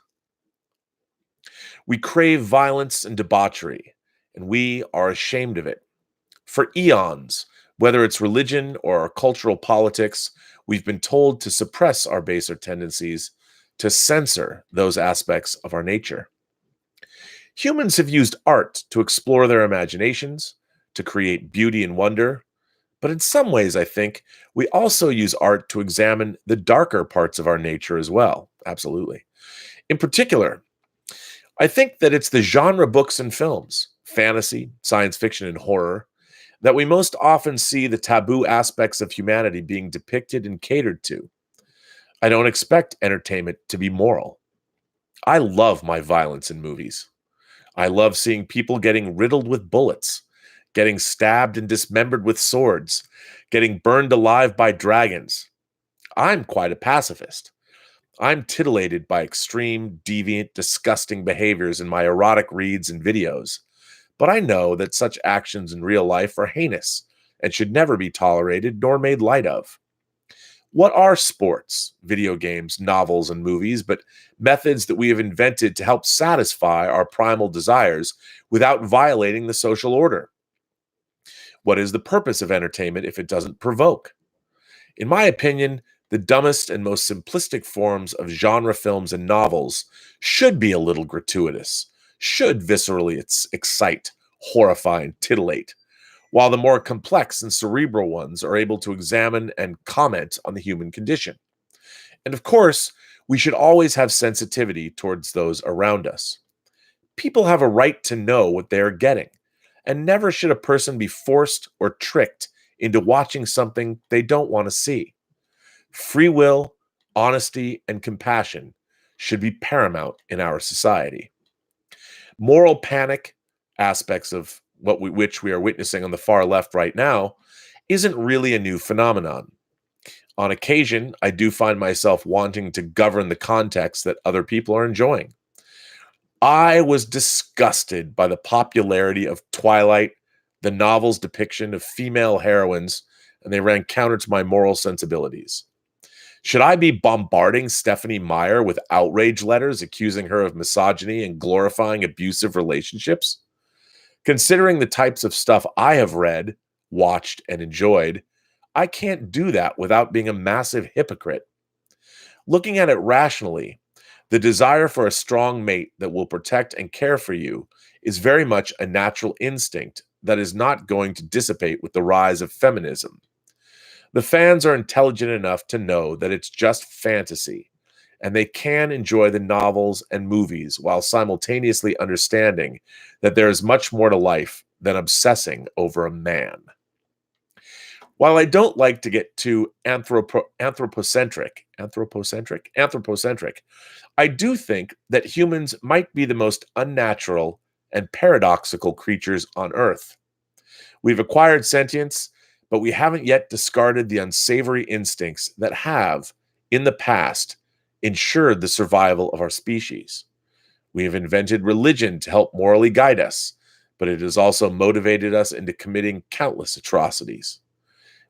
We crave violence and debauchery, and we are ashamed of it. For eons, whether it's religion or our cultural politics, we've been told to suppress our baser tendencies, to censor those aspects of our nature. Humans have used art to explore their imaginations, to create beauty and wonder, but in some ways, I think, we also use art to examine the darker parts of our nature as well. Absolutely. In particular, I think that it's the genre books and films, fantasy, science fiction, and horror, that we most often see the taboo aspects of humanity being depicted and catered to. I don't expect entertainment to be moral. I love my violence in movies. I love seeing people getting riddled with bullets, getting stabbed and dismembered with swords, getting burned alive by dragons. I'm quite a pacifist. I'm titillated by extreme, deviant, disgusting behaviors in my erotic reads and videos. But I know that such actions in real life are heinous and should never be tolerated nor made light of. What are sports, video games, novels, and movies but methods that we have invented to help satisfy our primal desires without violating the social order? What is the purpose of entertainment if it doesn't provoke? In my opinion, the dumbest and most simplistic forms of genre films and novels should be a little gratuitous, should viscerally excite, horrify, and titillate, while the more complex and cerebral ones are able to examine and comment on the human condition. And of course, we should always have sensitivity towards those around us. People have a right to know what they are getting, and never should a person be forced or tricked into watching something they don't want to see. Free will, honesty, and compassion should be paramount in our society. Moral panic, aspects of which we are witnessing on the far left right now, isn't really a new phenomenon. On occasion, I do find myself wanting to govern the context that other people are enjoying. I was disgusted by the popularity of Twilight, the novel's depiction of female heroines, and they ran counter to my moral sensibilities. Should I be bombarding Stephanie Meyer with outrage letters accusing her of misogyny and glorifying abusive relationships? Considering the types of stuff I have read, watched, and enjoyed, I can't do that without being a massive hypocrite. Looking at it rationally, the desire for a strong mate that will protect and care for you is very much a natural instinct that is not going to dissipate with the rise of feminism. The fans are intelligent enough to know that it's just fantasy, and they can enjoy the novels and movies while simultaneously understanding that there is much more to life than obsessing over a man. While I don't like to get too anthropocentric, I do think that humans might be the most unnatural and paradoxical creatures on Earth. We've acquired sentience, but we haven't yet discarded the unsavory instincts that have, in the past, ensured the survival of our species. We have invented religion to help morally guide us, but it has also motivated us into committing countless atrocities.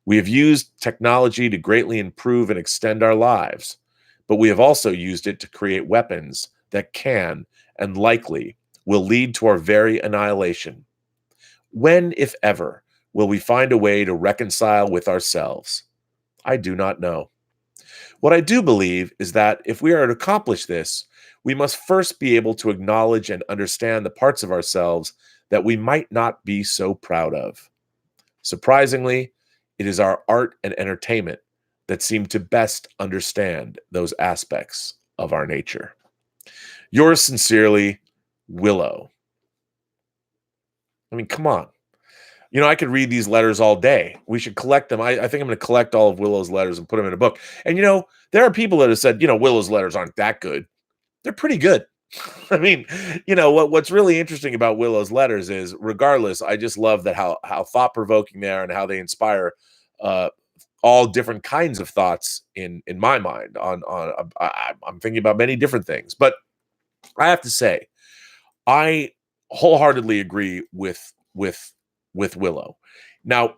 We have used technology to greatly improve and extend our lives, but we have also used it to create weapons that can and likely will lead to our very annihilation. When, if ever, will we find a way to reconcile with ourselves? I do not know. What I do believe is that if we are to accomplish this, we must first be able to acknowledge and understand the parts of ourselves that we might not be so proud of. Surprisingly, it is our art and entertainment that seem to best understand those aspects of our nature. Yours sincerely, Willow. I mean, come on. You know, I could read these letters all day. We should collect them. I think I'm going to collect all of Willow's letters and put them in a book. And, you know, there are people that have said, you know, Willow's letters aren't that good. They're pretty good. I mean, you know, what's really interesting about Willow's letters is, regardless, I just love that how thought-provoking they are and how they inspire all different kinds of thoughts in my mind. I'm thinking about many different things. But I have to say, I wholeheartedly agree with Willow. Now,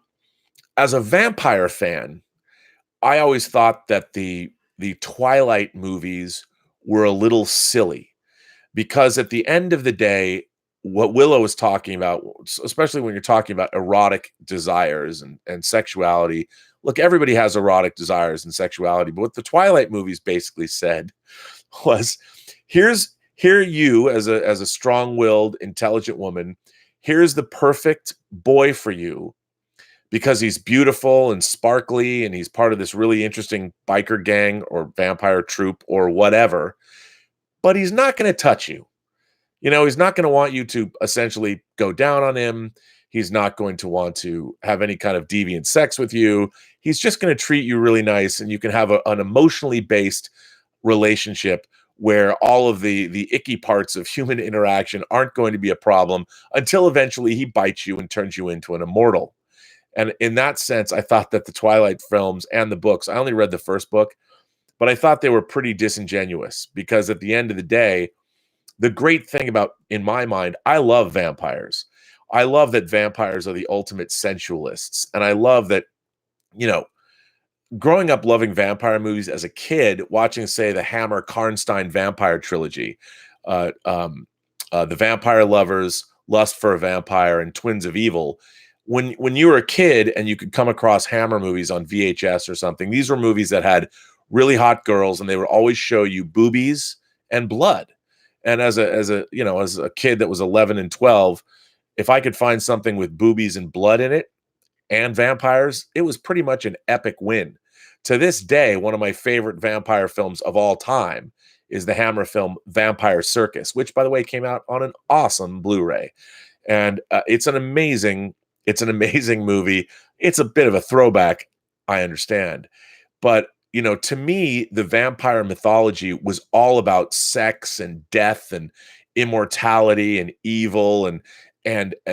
as a vampire fan, I always thought that the Twilight movies were a little silly, because at the end of the day, what Willow is talking about, especially when you're talking about erotic desires and sexuality, look, everybody has erotic desires and sexuality, but what the Twilight movies basically said was, here you as a strong-willed, intelligent woman, here's the perfect boy for you because he's beautiful and sparkly and he's part of this really interesting biker gang or vampire troupe or whatever, but he's not going to touch you. You know, he's not going to want you to essentially go down on him. He's not going to want to have any kind of deviant sex with you. He's just going to treat you really nice, and you can have an emotionally based relationship where all of the icky parts of human interaction aren't going to be a problem until eventually he bites you and turns you into an immortal. And in that sense, I thought that the Twilight films and the books, I only read the first book, but I thought they were pretty disingenuous, because at the end of the day, the great thing about, in my mind, I love vampires. I love that vampires are the ultimate sensualists. And I love that, you know, growing up loving vampire movies as a kid, watching, say, the Hammer Karnstein vampire trilogy, The Vampire Lovers, Lust for a Vampire, and Twins of Evil. When you were a kid and you could come across Hammer movies on VHS or something, these were movies that had really hot girls, and they would always show you boobies and blood. And as a kid that was 11 and 12, if I could find something with boobies and blood in it and vampires, it was pretty much an epic win. To this day, one of my favorite vampire films of all time is the Hammer film Vampire Circus, which, by the way, came out on an awesome Blu-ray. And it's an amazing movie. It's a bit of a throwback, I understand. But, you know, to me, the vampire mythology was all about sex and death and immortality and evil and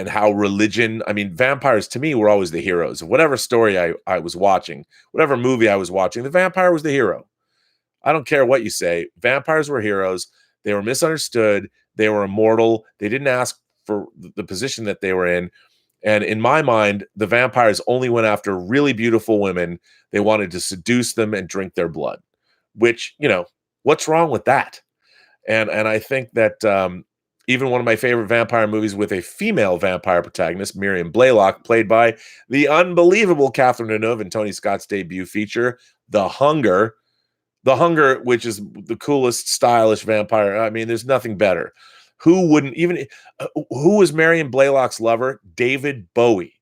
how religion, I mean, vampires to me were always the heroes of whatever story I was watching, whatever movie I was watching. The vampire was the hero. I don't care what you say. Vampires were heroes. They were misunderstood. They were immortal. They didn't ask for the position that they were in. And in my mind, the vampires only went after really beautiful women. They wanted to seduce them and drink their blood, which, you know, what's wrong with that? And I think that even one of my favorite vampire movies with a female vampire protagonist, Miriam Blaylock, played by the unbelievable Catherine Deneuve in Tony Scott's debut feature, The Hunger, which is the coolest, stylish vampire. I mean, there's nothing better. Who wouldn't even, who was Marion Blaylock's lover? David Bowie.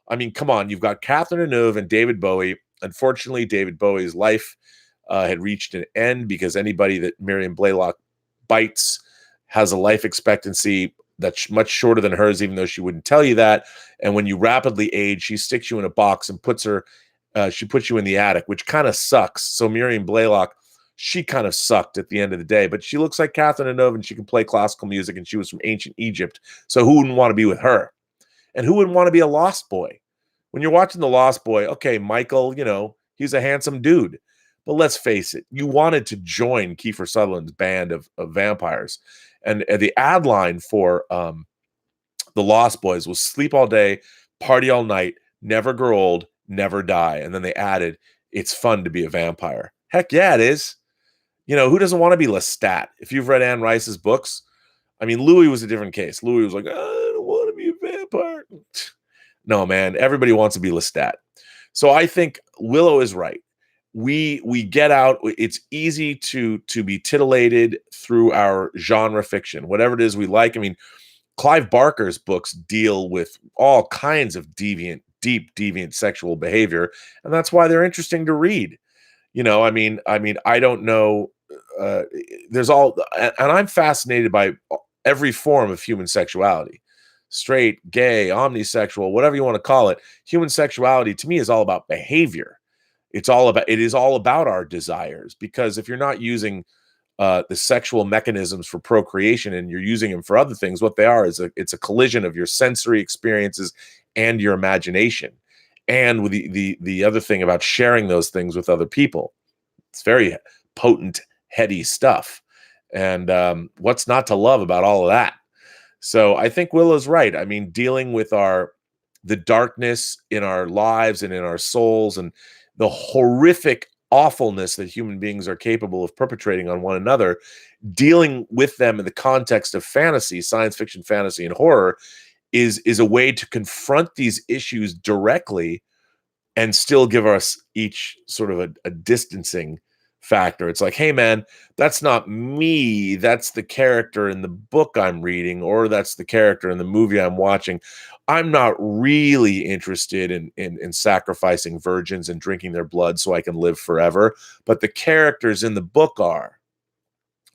I mean, come on, you've got Catherine Deneuve and David Bowie. Unfortunately, David Bowie's life had reached an end, because anybody that Marion Blaylock bites has a life expectancy that's much shorter than hers, even though she wouldn't tell you that. And when you rapidly age, she sticks you in a box and puts her she puts you in the attic, which kind of sucks. So Miriam Blaylock, she kind of sucked at the end of the day, but she looks like Catherine Deneuve and she can play classical music and she was from ancient Egypt. So who wouldn't want to be with her? And who wouldn't want to be a Lost Boy? When you're watching The Lost Boy, okay, Michael, he's a handsome dude. But let's face it, you wanted to join Kiefer Sutherland's band of vampires. And the ad line for The Lost Boys was sleep all day, party all night, never grow old, never die. And then they added, it's fun to be a vampire. Heck yeah, it is. Who doesn't want to be Lestat? If you've read Anne Rice's books, I mean, Louis was a different case. Louis was like, I don't want to be a vampire. No, man, everybody wants to be Lestat. So I think Willow is right. We get out. It's easy to be titillated through our genre fiction, whatever it is we like. I mean, Clive Barker's books deal with all kinds of deep deviant sexual behavior, and that's why they're interesting to read. I mean, I don't know. There's all, and I'm fascinated by every form of human sexuality. Straight, gay, omnisexual, whatever you want to call it. Human sexuality to me is all about behavior. It is all about our desires, because if you're not using the sexual mechanisms for procreation and you're using them for other things, what they are is it's a collision of your sensory experiences and your imagination. And with the other thing about sharing those things with other people, it's very potent, heady stuff. And what's not to love about all of that? So I think Willow's right. I mean, dealing with the darkness in our lives and in our souls and the horrific awfulness that human beings are capable of perpetrating on one another, dealing with them in the context of fantasy, science fiction, fantasy, and horror is a way to confront these issues directly and still give us each sort of a distancing factor. It's like, hey man, that's not me, that's the character in the book I'm reading, or that's the character in the movie I'm watching. I'm not really interested in sacrificing virgins and drinking their blood so I can live forever, but the characters in the book are.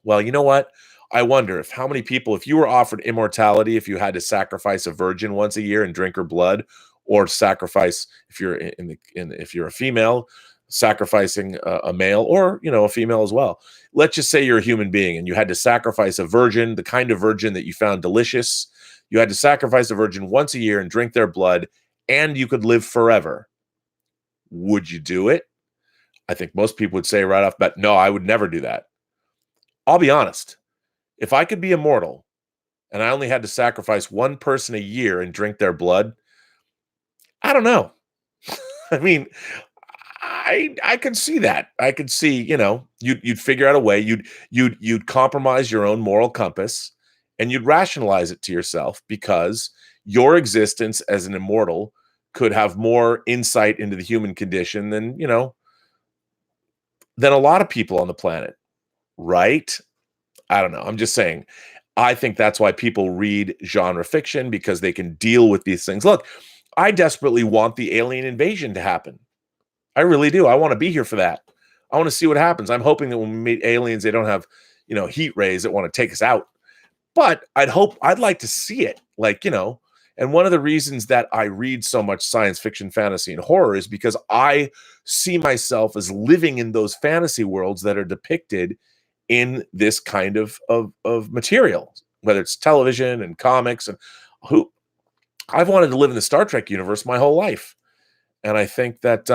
Well, you know what? I wonder if how many people, if you were offered immortality, if you had to sacrifice a virgin once a year and drink her blood, or sacrifice, if you're if you're a female, sacrificing a male, or a female as well. Let's just say you're a human being and you had to sacrifice a virgin, the kind of virgin that you found delicious. You had to sacrifice a virgin once a year and drink their blood, and you could live forever. Would you do it? I think most people would say right off the bat, no, I would never do that. I'll be honest. If I could be immortal and I only had to sacrifice one person a year and drink their blood, I don't know. I mean, I could see that. I could see, you'd figure out a way. You'd compromise your own moral compass, and you'd rationalize it to yourself, because your existence as an immortal could have more insight into the human condition than a lot of people on the planet, right? I don't know. I'm just saying. I think that's why people read genre fiction, because they can deal with these things. Look, I desperately want the alien invasion to happen. I really do. I want to be here for that. I want to see what happens. I'm hoping that when we meet aliens, they don't have, heat rays that want to take us out. But I'd like to see it. And one of the reasons that I read so much science fiction, fantasy, and horror is because I see myself as living in those fantasy worlds that are depicted in this kind of material, whether it's television and comics. And I've wanted to live in the Star Trek universe my whole life. And I think that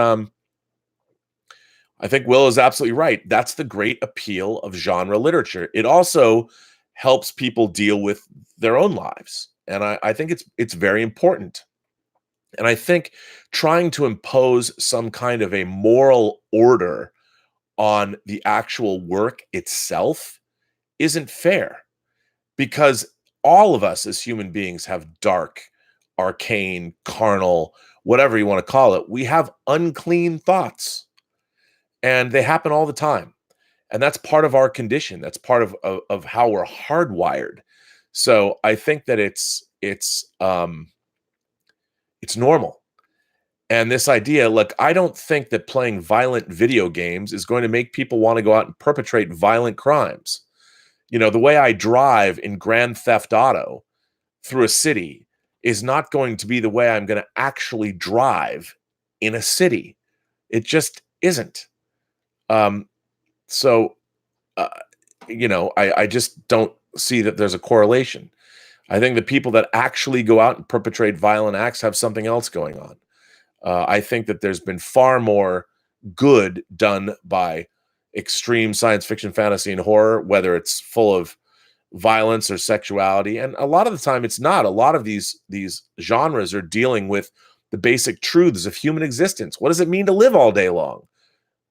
Will is absolutely right. That's the great appeal of genre literature. It also helps people deal with their own lives. And I think it's very important. And I think trying to impose some kind of a moral order on the actual work itself isn't fair, because all of us as human beings have dark, arcane, carnal, whatever you want to call it. We have unclean thoughts, and they happen all the time. And that's part of our condition. That's part of how we're hardwired. So I think that it's normal. And this idea, look, I don't think that playing violent video games is going to make people want to go out and perpetrate violent crimes. The way I drive in Grand Theft Auto through a city is not going to be the way I'm going to actually drive in a city. It just isn't. So, uh, I just don't see that there's a correlation. I think the people that actually go out and perpetrate violent acts have something else going on. I think that there's been far more good done by extreme science fiction, fantasy, and horror, whether it's full of violence or sexuality. And a lot of the time it's not. A lot of these genres are dealing with the basic truths of human existence. What does it mean to live all day long?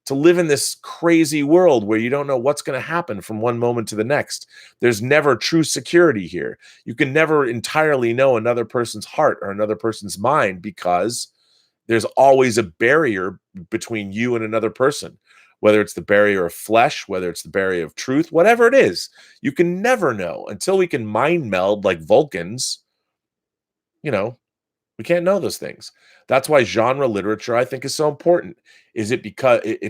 To live in this crazy world where you don't know what's going to happen from one moment to the next. There's never true security here. You can never entirely know another person's heart or another person's mind because there's always a barrier between you and another person, whether it's the barrier of flesh, whether it's the barrier of truth, whatever it is. You can never know until we can mind meld like Vulcans. We can't know those things. That's why genre literature, I think, is so important. It's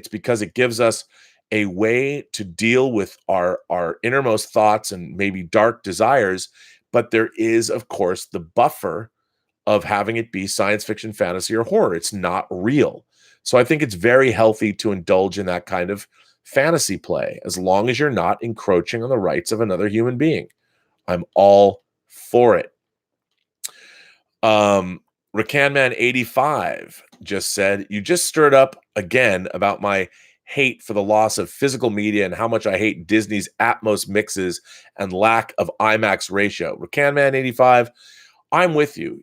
because it gives us a way to deal with our innermost thoughts and maybe dark desires, but there is, of course, the buffer of having it be science fiction, fantasy, or horror. It's not real. So I think it's very healthy to indulge in that kind of fantasy play, as long as you're not encroaching on the rights of another human being. I'm all for it. Racanman85 just said, you just stirred up again about my hate for the loss of physical media and how much I hate Disney's Atmos mixes and lack of IMAX ratio. Racanman85, I'm with you.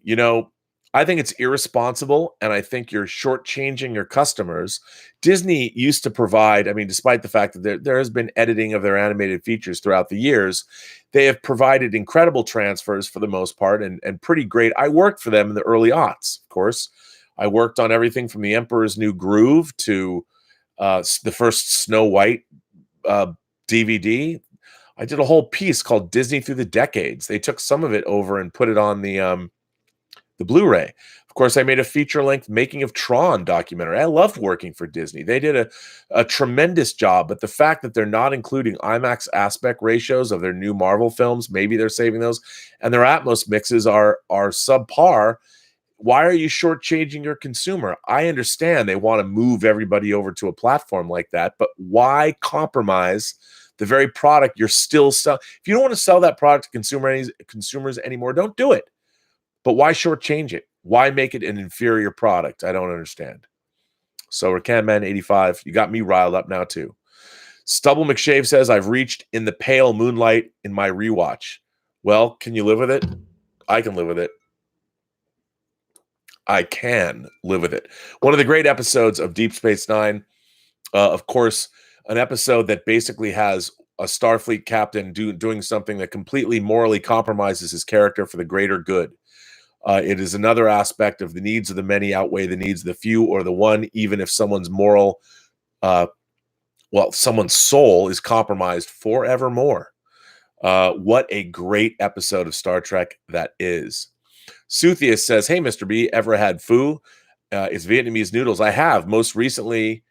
I think it's irresponsible, and I think you're shortchanging your customers. Disney used to provide, despite the fact that there has been editing of their animated features throughout the years, they have provided incredible transfers for the most part and pretty great. I worked for them in the early aughts, of course. I worked on everything from The Emperor's New Groove to the first Snow White DVD. I did a whole piece called Disney Through the Decades. They took some of it over and put it on the Blu-ray. Of course, I made a feature-length Making of Tron documentary. I loved working for Disney. They did a tremendous job, but the fact that they're not including IMAX aspect ratios of their new Marvel films, maybe they're saving those, and their Atmos mixes are subpar. Why are you shortchanging your consumer? I understand they want to move everybody over to a platform like that, but why compromise the very product you're still selling? If you don't want to sell that product to consumers anymore, don't do it. But why shortchange it? Why make it an inferior product? I don't understand. So Racanman85, you got me riled up now too. Stubble McShave says, I've reached in the pale moonlight in my rewatch. Well, can you live with it? I can live with it. I can live with it. One of the great episodes of Deep Space Nine, of course, an episode that basically has a Starfleet captain doing something that completely morally compromises his character for the greater good. It is another aspect of the needs of the many outweigh the needs of the few or the one, even if someone's someone's soul is compromised forevermore. What a great episode of Star Trek that is. Suthius says, hey, Mr. B, ever had pho? It's Vietnamese noodles. I have. Most recently,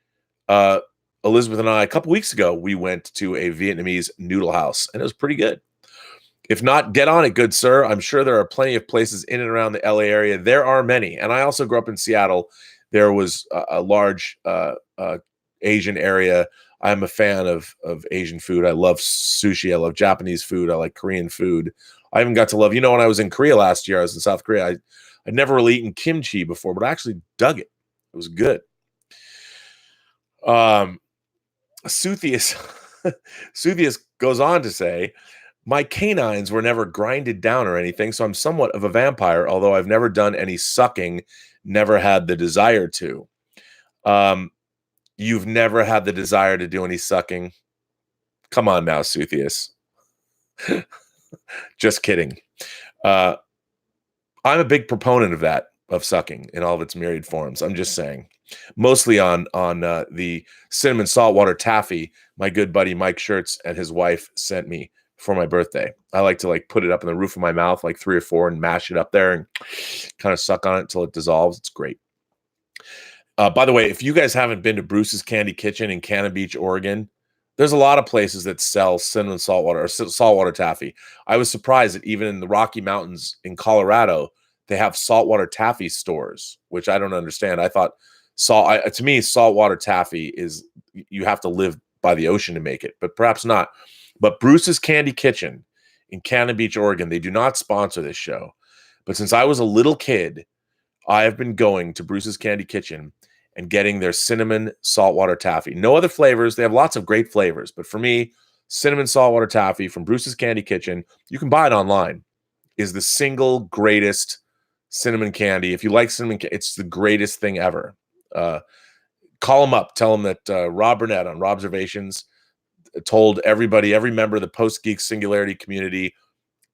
Elizabeth and I, a couple weeks ago, we went to a Vietnamese noodle house, and it was pretty good. If not, get on it, good sir. I'm sure there are plenty of places in and around the LA area. There are many. And I also grew up in Seattle. There was a large Asian area. I'm a fan of Asian food. I love sushi. I love Japanese food. I like Korean food. I even got to love, when I was in Korea last year, I was in South Korea. I'd never really eaten kimchi before, but I actually dug it. It was good. Suthius goes on to say, my canines were never grinded down or anything, so I'm somewhat of a vampire, although I've never done any sucking, never had the desire to. You've never had the desire to do any sucking? Come on now, Suthius. Just kidding. I'm a big proponent of sucking in all of its myriad forms. I'm just saying. Mostly on the cinnamon saltwater taffy my good buddy Mike Schertz and his wife sent me for my birthday. I like to put it up in the roof of my mouth, 3 or 4, and mash it up there and kind of suck on it until it dissolves. It's great. By the way, if you guys haven't been to Bruce's Candy Kitchen in Cannon Beach, Oregon, there's a lot of places that sell cinnamon saltwater or saltwater taffy. I was surprised that even in the Rocky Mountains in Colorado, they have saltwater taffy stores, which I don't understand. I thought To me, saltwater taffy is, you have to live by the ocean to make it, but perhaps not. But Bruce's Candy Kitchen in Cannon Beach, Oregon, they do not sponsor this show. But since I was a little kid, I have been going to Bruce's Candy Kitchen and getting their cinnamon saltwater taffy. No other flavors. They have lots of great flavors. But for me, cinnamon saltwater taffy from Bruce's Candy Kitchen, you can buy it online, is the single greatest cinnamon candy. If you like cinnamon, it's the greatest thing ever. Call them up. Tell them that Rob Burnett on Robservations told everybody, every member of the Post-Geek Singularity community,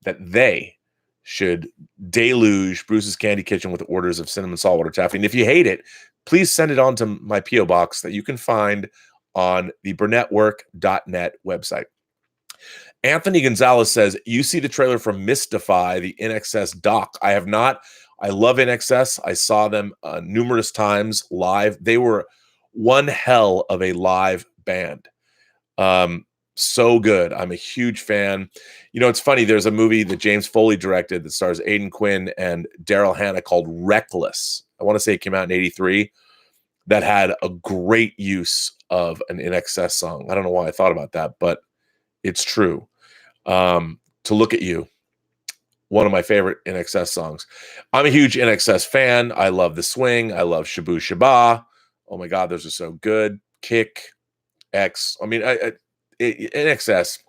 that they should deluge Bruce's Candy Kitchen with orders of cinnamon saltwater taffy. And if you hate it, please send it on to my P.O. box that you can find on the Burnettwork.net website. Anthony Gonzalez says, you see the trailer for Mystify, the INXS doc. I have not. I love INXS. I saw them numerous times live. They were one hell of a live band. So good. I'm a huge fan. You know, it's funny. There's a movie that James Foley directed that stars Aidan Quinn and Daryl Hannah called Reckless. I want to say it came out in 1983. That had a great use of an INXS song. I don't know why I thought about that, but it's true. To Look at You, one of my favorite INXS songs. I'm a huge INXS fan. I love The Swing. I love Shabu Shaba. Oh my God, those are so good. Kick, X. I mean, INXS,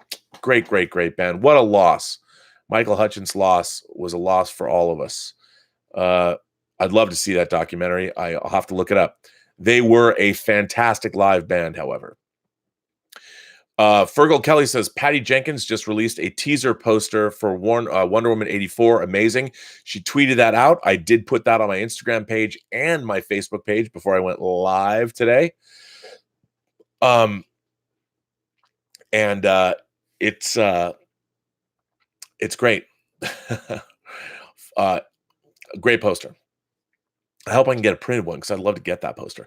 great band. What a loss. Michael Hutchins' loss was a loss for all of us. I'd love to see that documentary. I'll have to look it up. They were a fantastic live band, however. Fergal Kelly says, Patty Jenkins just released a teaser poster for Wonder Woman 84. Amazing. She tweeted that out. I did put that on my Instagram page and my Facebook page before I went live today. And it's great. Great poster. I hope I can get a printed one because I'd love to get that poster.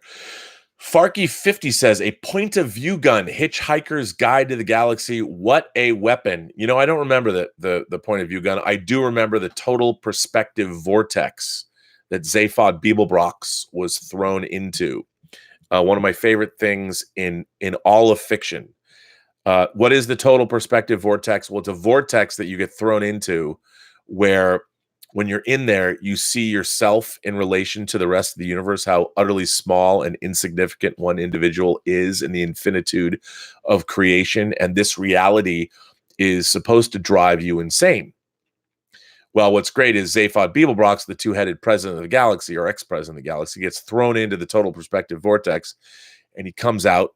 Farky50 says, a point of view gun, Hitchhiker's Guide to the Galaxy. What a weapon. You know, I don't remember the point of view gun. I do remember the total perspective vortex that Zaphod Beeblebrox was thrown into. One of my favorite things in all of fiction. What is the total perspective vortex? Well, it's a vortex that you get thrown into where when you're in there, you see yourself in relation to the rest of the universe, how utterly small and insignificant one individual is in the infinitude of creation. And this reality is supposed to drive you insane. Well, what's great is Zaphod Beeblebrox, the two-headed president of the galaxy, or ex-president of the galaxy, gets thrown into the total perspective vortex, and he comes out,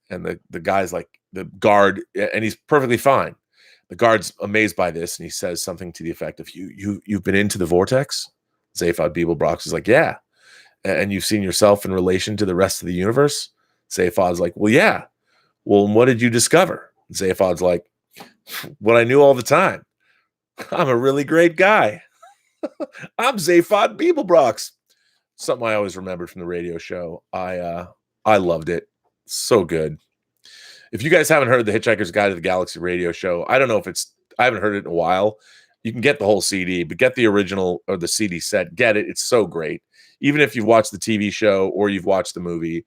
and the guy's like, the guard, and he's perfectly fine. The guard's amazed by this, and he says something to the effect of, you've been into the vortex? Zaphod Beeblebrox is like, yeah. And you've seen yourself in relation to the rest of the universe? Zaphod's like, well, yeah. Well, what did you discover? Zaphod's like, what I knew all the time. I'm a really great guy. I'm Zaphod Beeblebrox. Something I always remembered from the radio show. I loved it. So good. If you guys haven't heard the Hitchhiker's Guide to the Galaxy radio show, I don't know if I haven't heard it in a while. You can get the whole CD, but get the original or the CD set. Get it. It's so great. Even if you've watched the TV show or you've watched the movie,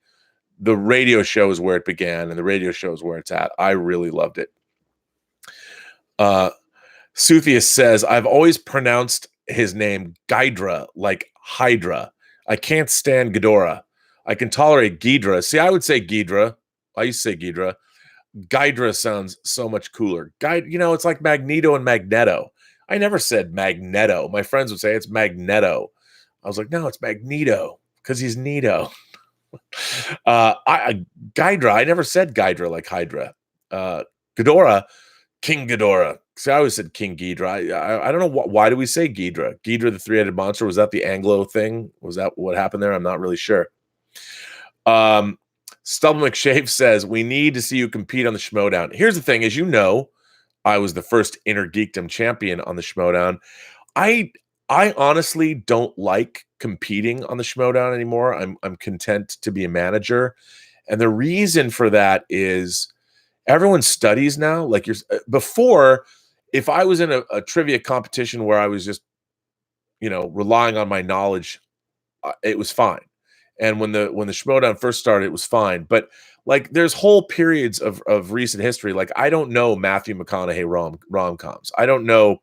the radio show is where it began, and the radio show is where it's at. I really loved it. Suthius says, I've always pronounced his name Ghidra, like Hydra. I can't stand Ghidorah. I can tolerate Ghidra. See, I would say Ghidra. I used to say Ghidra. Ghidra sounds so much cooler. It's like Magneto and Magneto. I never said Magneto. My friends would say it's Magneto. I was like, no, it's Magneto because he's Neato. Ghidra. I never said Ghidra like Hydra. Ghidorah, King Ghidorah. See, I always said King Ghidra. I don't know why do we say Ghidra? Ghidra, the three-headed monster. Was that the Anglo thing? Was that what happened there? I'm not really sure. Stubble McShave says, we need to see you compete on the Schmodown. Here's the thing. As you know, I was the first Inner Geekdom champion on the Schmodown. I honestly don't like competing on the Schmodown anymore. I'm content to be a manager. And the reason for that is everyone studies now. Like before, if I was in a trivia competition where I was just, relying on my knowledge, it was fine. And when the Schmoedown first started, it was fine. But like, there's whole periods of recent history. Like, I don't know Matthew McConaughey rom-coms. I don't know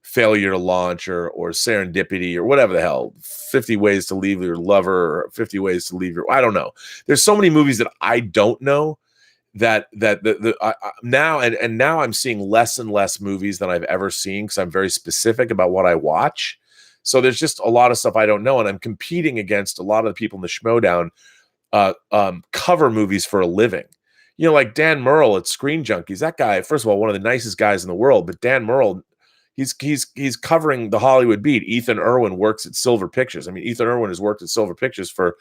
Failure to Launch or Serendipity or whatever the hell, 50 Ways to Leave Your Lover or 50 Ways to Leave Your, I don't know. There's so many movies that I don't know that now now I'm seeing less and less movies than I've ever seen because I'm very specific about what I watch. So there's just a lot of stuff I don't know, and I'm competing against a lot of the people in the Schmoedown cover movies for a living. You know, like Dan Murrell at Screen Junkies. That guy, first of all, one of the nicest guys in the world, but Dan Murrell, he's covering the Hollywood beat. Ethan Irwin works at Silver Pictures. I mean, Ethan Irwin has worked at Silver Pictures for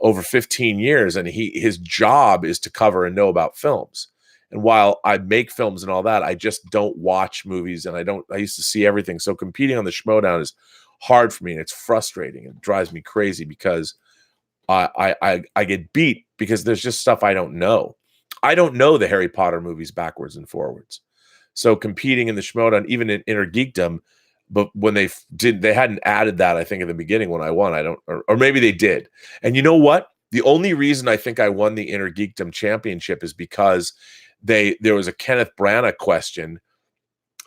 over 15 years, and his job is to cover and know about films. And while I make films and all that, I just don't watch movies, and I used to see everything. So competing on the Schmoedown is hard for me, and it's frustrating. It drives me crazy because I get beat because there's just stuff I don't know. I don't know the Harry Potter movies backwards and forwards. So competing in the Schmoedown, even in Inner Geekdom, but when they hadn't added that, I think, in the beginning when I won. I don't, or maybe they did. And you know what? The only reason I think I won the Inner Geekdom Championship is because there was a Kenneth Branagh question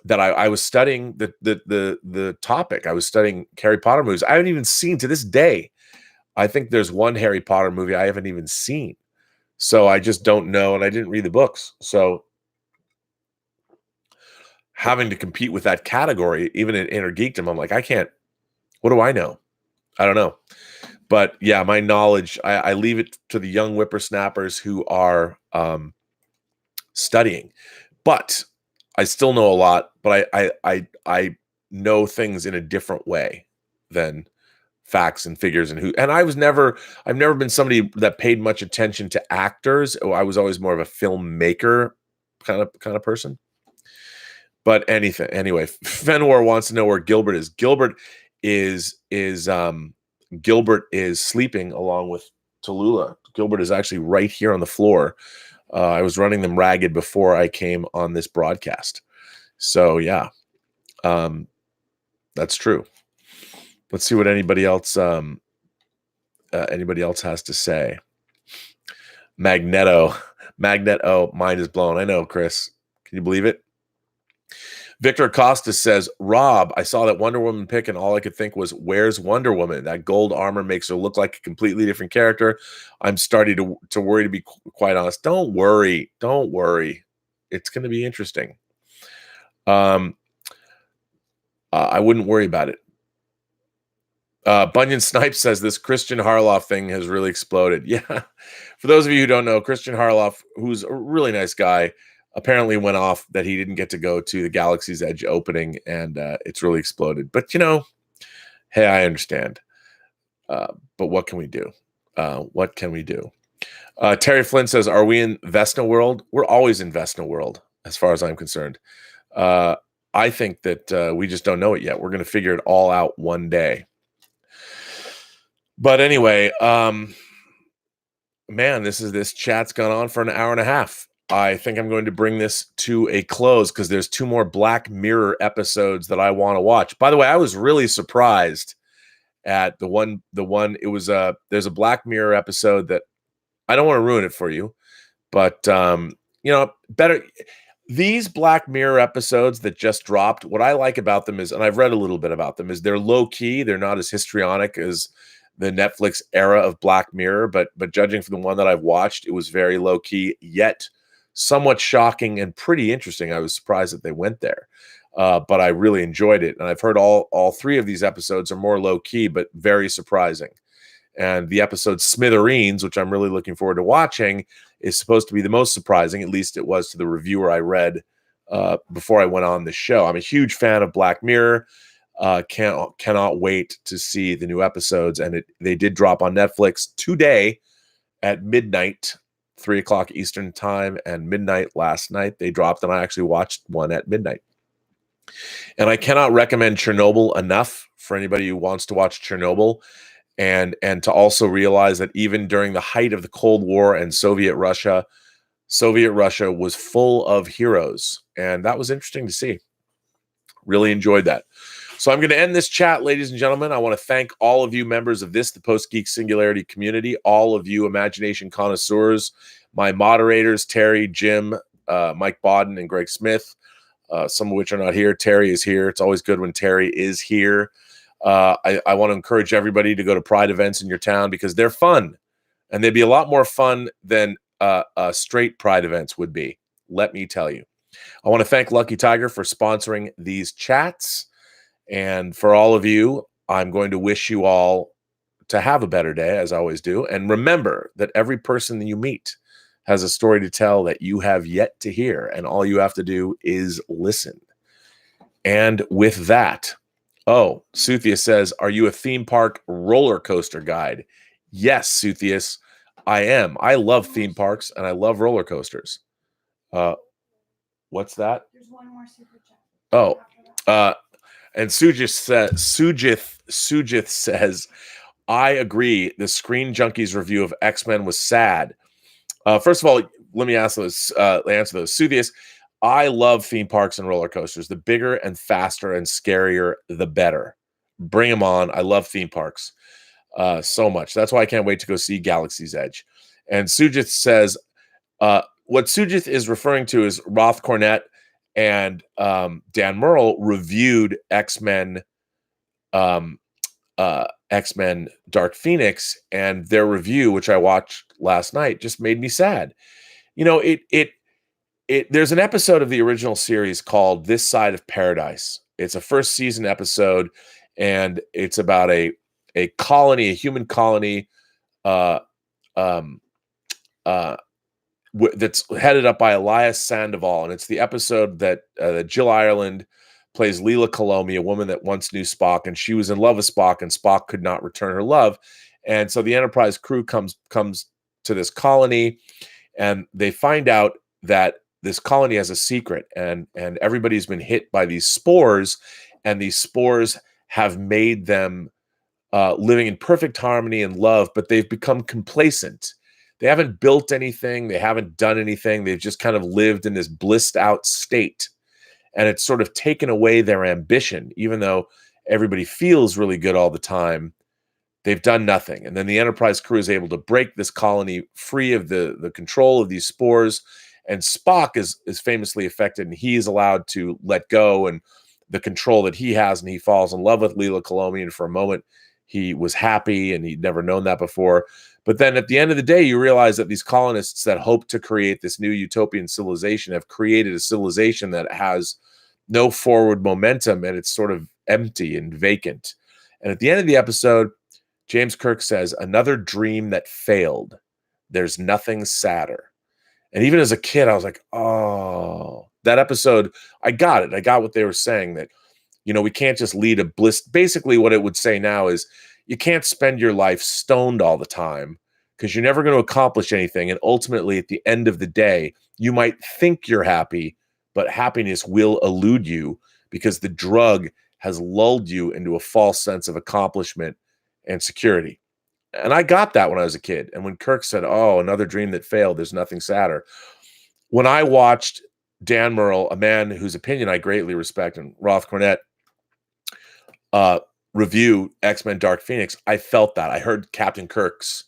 that I was studying the topic. I was studying Harry Potter movies. I haven't even seen to this day. I think there's one Harry Potter movie I haven't even seen. So I just don't know, and I didn't read the books. So having to compete with that category, even in Inner Geekdom, I'm like, I can't. What do I know? I don't know. But yeah, my knowledge, I leave it to the young whippersnappers who are studying. But I still know a lot. But I know things in a different way than facts and figures and I've never been somebody that paid much attention to actors. I was always more of a filmmaker kind of person. But anyway, Fenwar wants to know where Gilbert is. Gilbert is sleeping along with Tallulah. Gilbert is actually right here on the floor. I was running them ragged before I came on this broadcast. So yeah, that's true. Let's see what anybody else has to say. Magneto, mind is blown. I know, Chris. Can you believe it? Victor Acosta says, Rob, I saw that Wonder Woman pick, and all I could think was, where's Wonder Woman? That gold armor makes her look like a completely different character. I'm starting to worry, to be quite honest. Don't worry. It's going to be interesting. I wouldn't worry about it. Bunyan Snipes says this Christian Harloff thing has really exploded. Yeah. For those of you who don't know, Christian Harloff, who's a really nice guy, apparently went off that he didn't get to go to the Galaxy's Edge opening, and it's really exploded. But, hey, I understand. But what can we do? Terry Flynn says, are we in Vesna World? We're always in Vesna World, as far as I'm concerned. I think that we just don't know it yet. We're going to figure it all out one day. But anyway, man, this chat's gone on for an hour and a half. I think I'm going to bring this to a close because there's 2 more Black Mirror episodes that I want to watch. By the way, I was really surprised at the one it was there's a Black Mirror episode that I don't want to ruin it for you, but better these Black Mirror episodes that just dropped, what I like about them is, and I've read a little bit about them, is they're low key. They're not as histrionic as the Netflix era of Black Mirror, but judging from the one that I've watched, it was very low key, yet somewhat shocking and pretty interesting. I was surprised that they went there, but I really enjoyed it. And I've heard all 3 of these episodes are more low key, but very surprising. And the episode Smithereens, which I'm really looking forward to watching, is supposed to be the most surprising. At least it was to the reviewer I read before I went on the show. I'm a huge fan of Black Mirror. Cannot wait to see the new episodes. And they did drop on Netflix today at midnight, 3:00 Eastern time, and midnight last night they dropped, and I actually watched one at midnight. And I cannot recommend Chernobyl enough for anybody who wants to watch Chernobyl, and to also realize that even during the height of the Cold War and Soviet Russia was full of heroes, and that was interesting to see. Really enjoyed that. So I'm going to end this chat, ladies and gentlemen. I want to thank all of you members of the Post-Geek Singularity community, all of you imagination connoisseurs, my moderators, Terry, Jim, Mike Bodden, and Greg Smith, some of which are not here. Terry is here. It's always good when Terry is here. I want to encourage everybody to go to Pride events in your town because they're fun, and they'd be a lot more fun than straight Pride events would be. Let me tell you. I want to thank Lucky Tiger for sponsoring these chats. And for all of you, I'm going to wish you all to have a better day, as I always do. And remember that every person that you meet has a story to tell that you have yet to hear. And all you have to do is listen. And with that, Suthius says, are you a theme park roller coaster guide? Yes, Suthius, I am. I love theme parks and I love roller coasters. What's that? There's one more super chat. And Sujith says, I agree. The Screen Junkies review of X-Men was sad. First of all, let me answer those. Suthius, I love theme parks and roller coasters. The bigger and faster and scarier, the better. Bring them on. I love theme parks so much. That's why I can't wait to go see Galaxy's Edge. And Sujith says, what Sujith is referring to is Roth Cornett and Dan Murrell reviewed X-Men Dark Phoenix, and their review, which I watched last night, just made me sad. You know, there's an episode of the original series called This Side of Paradise. It's a first season episode, and it's about a colony, a human colony, that's headed up by Elias Sandoval, and it's the episode that Jill Ireland plays Leela Kalomi, a woman that once knew Spock, and she was in love with Spock, and Spock could not return her love, and so the Enterprise crew comes to this colony, and they find out that this colony has a secret, and everybody's been hit by these spores, and these spores have made them living in perfect harmony and love, but they've become complacent. They haven't built anything. They haven't done anything. They've just kind of lived in this blissed out state. And it's sort of taken away their ambition, even though everybody feels really good all the time. They've done nothing. And then the Enterprise crew is able to break this colony free of the control of these spores. And Spock is famously affected, and he is allowed to let go and the control that he has, and he falls in love with Leela Kalomi. And for a moment, he was happy, and he'd never known that before. But then at the end of the day, you realize that these colonists that hope to create this new utopian civilization have created a civilization that has no forward momentum, and it's sort of empty and vacant. And at the end of the episode, James Kirk says, another dream that failed. There's nothing sadder. And even as a kid, I was like, oh, that episode, I got it. I got what they were saying, that, you know, we can't just lead a bliss. Basically, what it would say now is, you can't spend your life stoned all the time because you're never going to accomplish anything. And ultimately, at the end of the day, you might think you're happy, but happiness will elude you because the drug has lulled you into a false sense of accomplishment and security. And I got that when I was a kid. And when Kirk said, oh, another dream that failed, there's nothing sadder. When I watched Dan Murrell, a man whose opinion I greatly respect, and Roth Cornett, review X-Men Dark Phoenix, I felt that. I heard Captain Kirk's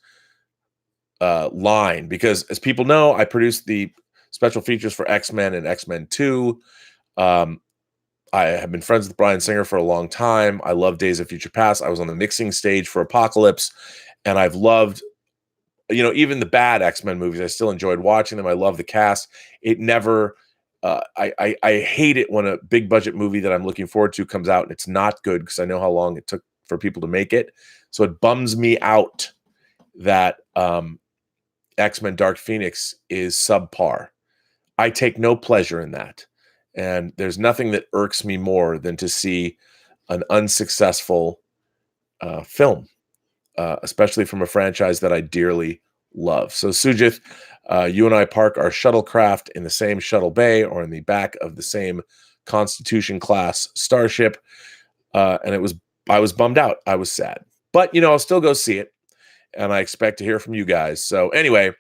line, because as people know, I produced the special features for X-Men and X-Men 2. I have been friends with Bryan Singer for a long time. I love Days of Future Past. I was on the mixing stage for Apocalypse, and I've loved, you know, even the bad X-Men movies. I still enjoyed watching them. I love the cast. It never I hate it when a big budget movie that I'm looking forward to comes out and it's not good, because I know how long it took for people to make it. So it bums me out that X-Men Dark Phoenix is subpar. I take no pleasure in that. And there's nothing that irks me more than to see an unsuccessful film, especially from a franchise that I dearly love. So Sujith, you and I park our shuttlecraft in the same shuttle bay or in the back of the same Constitution class starship. And I was bummed out. I was sad, but you know, I'll still go see it, and I expect to hear from you guys. So anyway,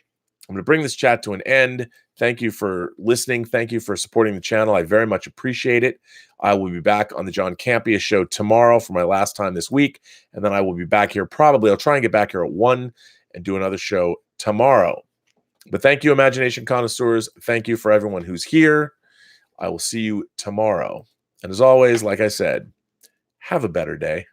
I'm going to bring this chat to an end. Thank you for listening. Thank you for supporting the channel. I very much appreciate it. I will be back on the John Campea show tomorrow for my last time this week. And then I will be back here probably. I'll try and get back here at 1 and do another show tomorrow. But thank you, Imagination Connoisseurs. Thank you for everyone who's here. I will see you tomorrow. And as always, like I said, have a better day.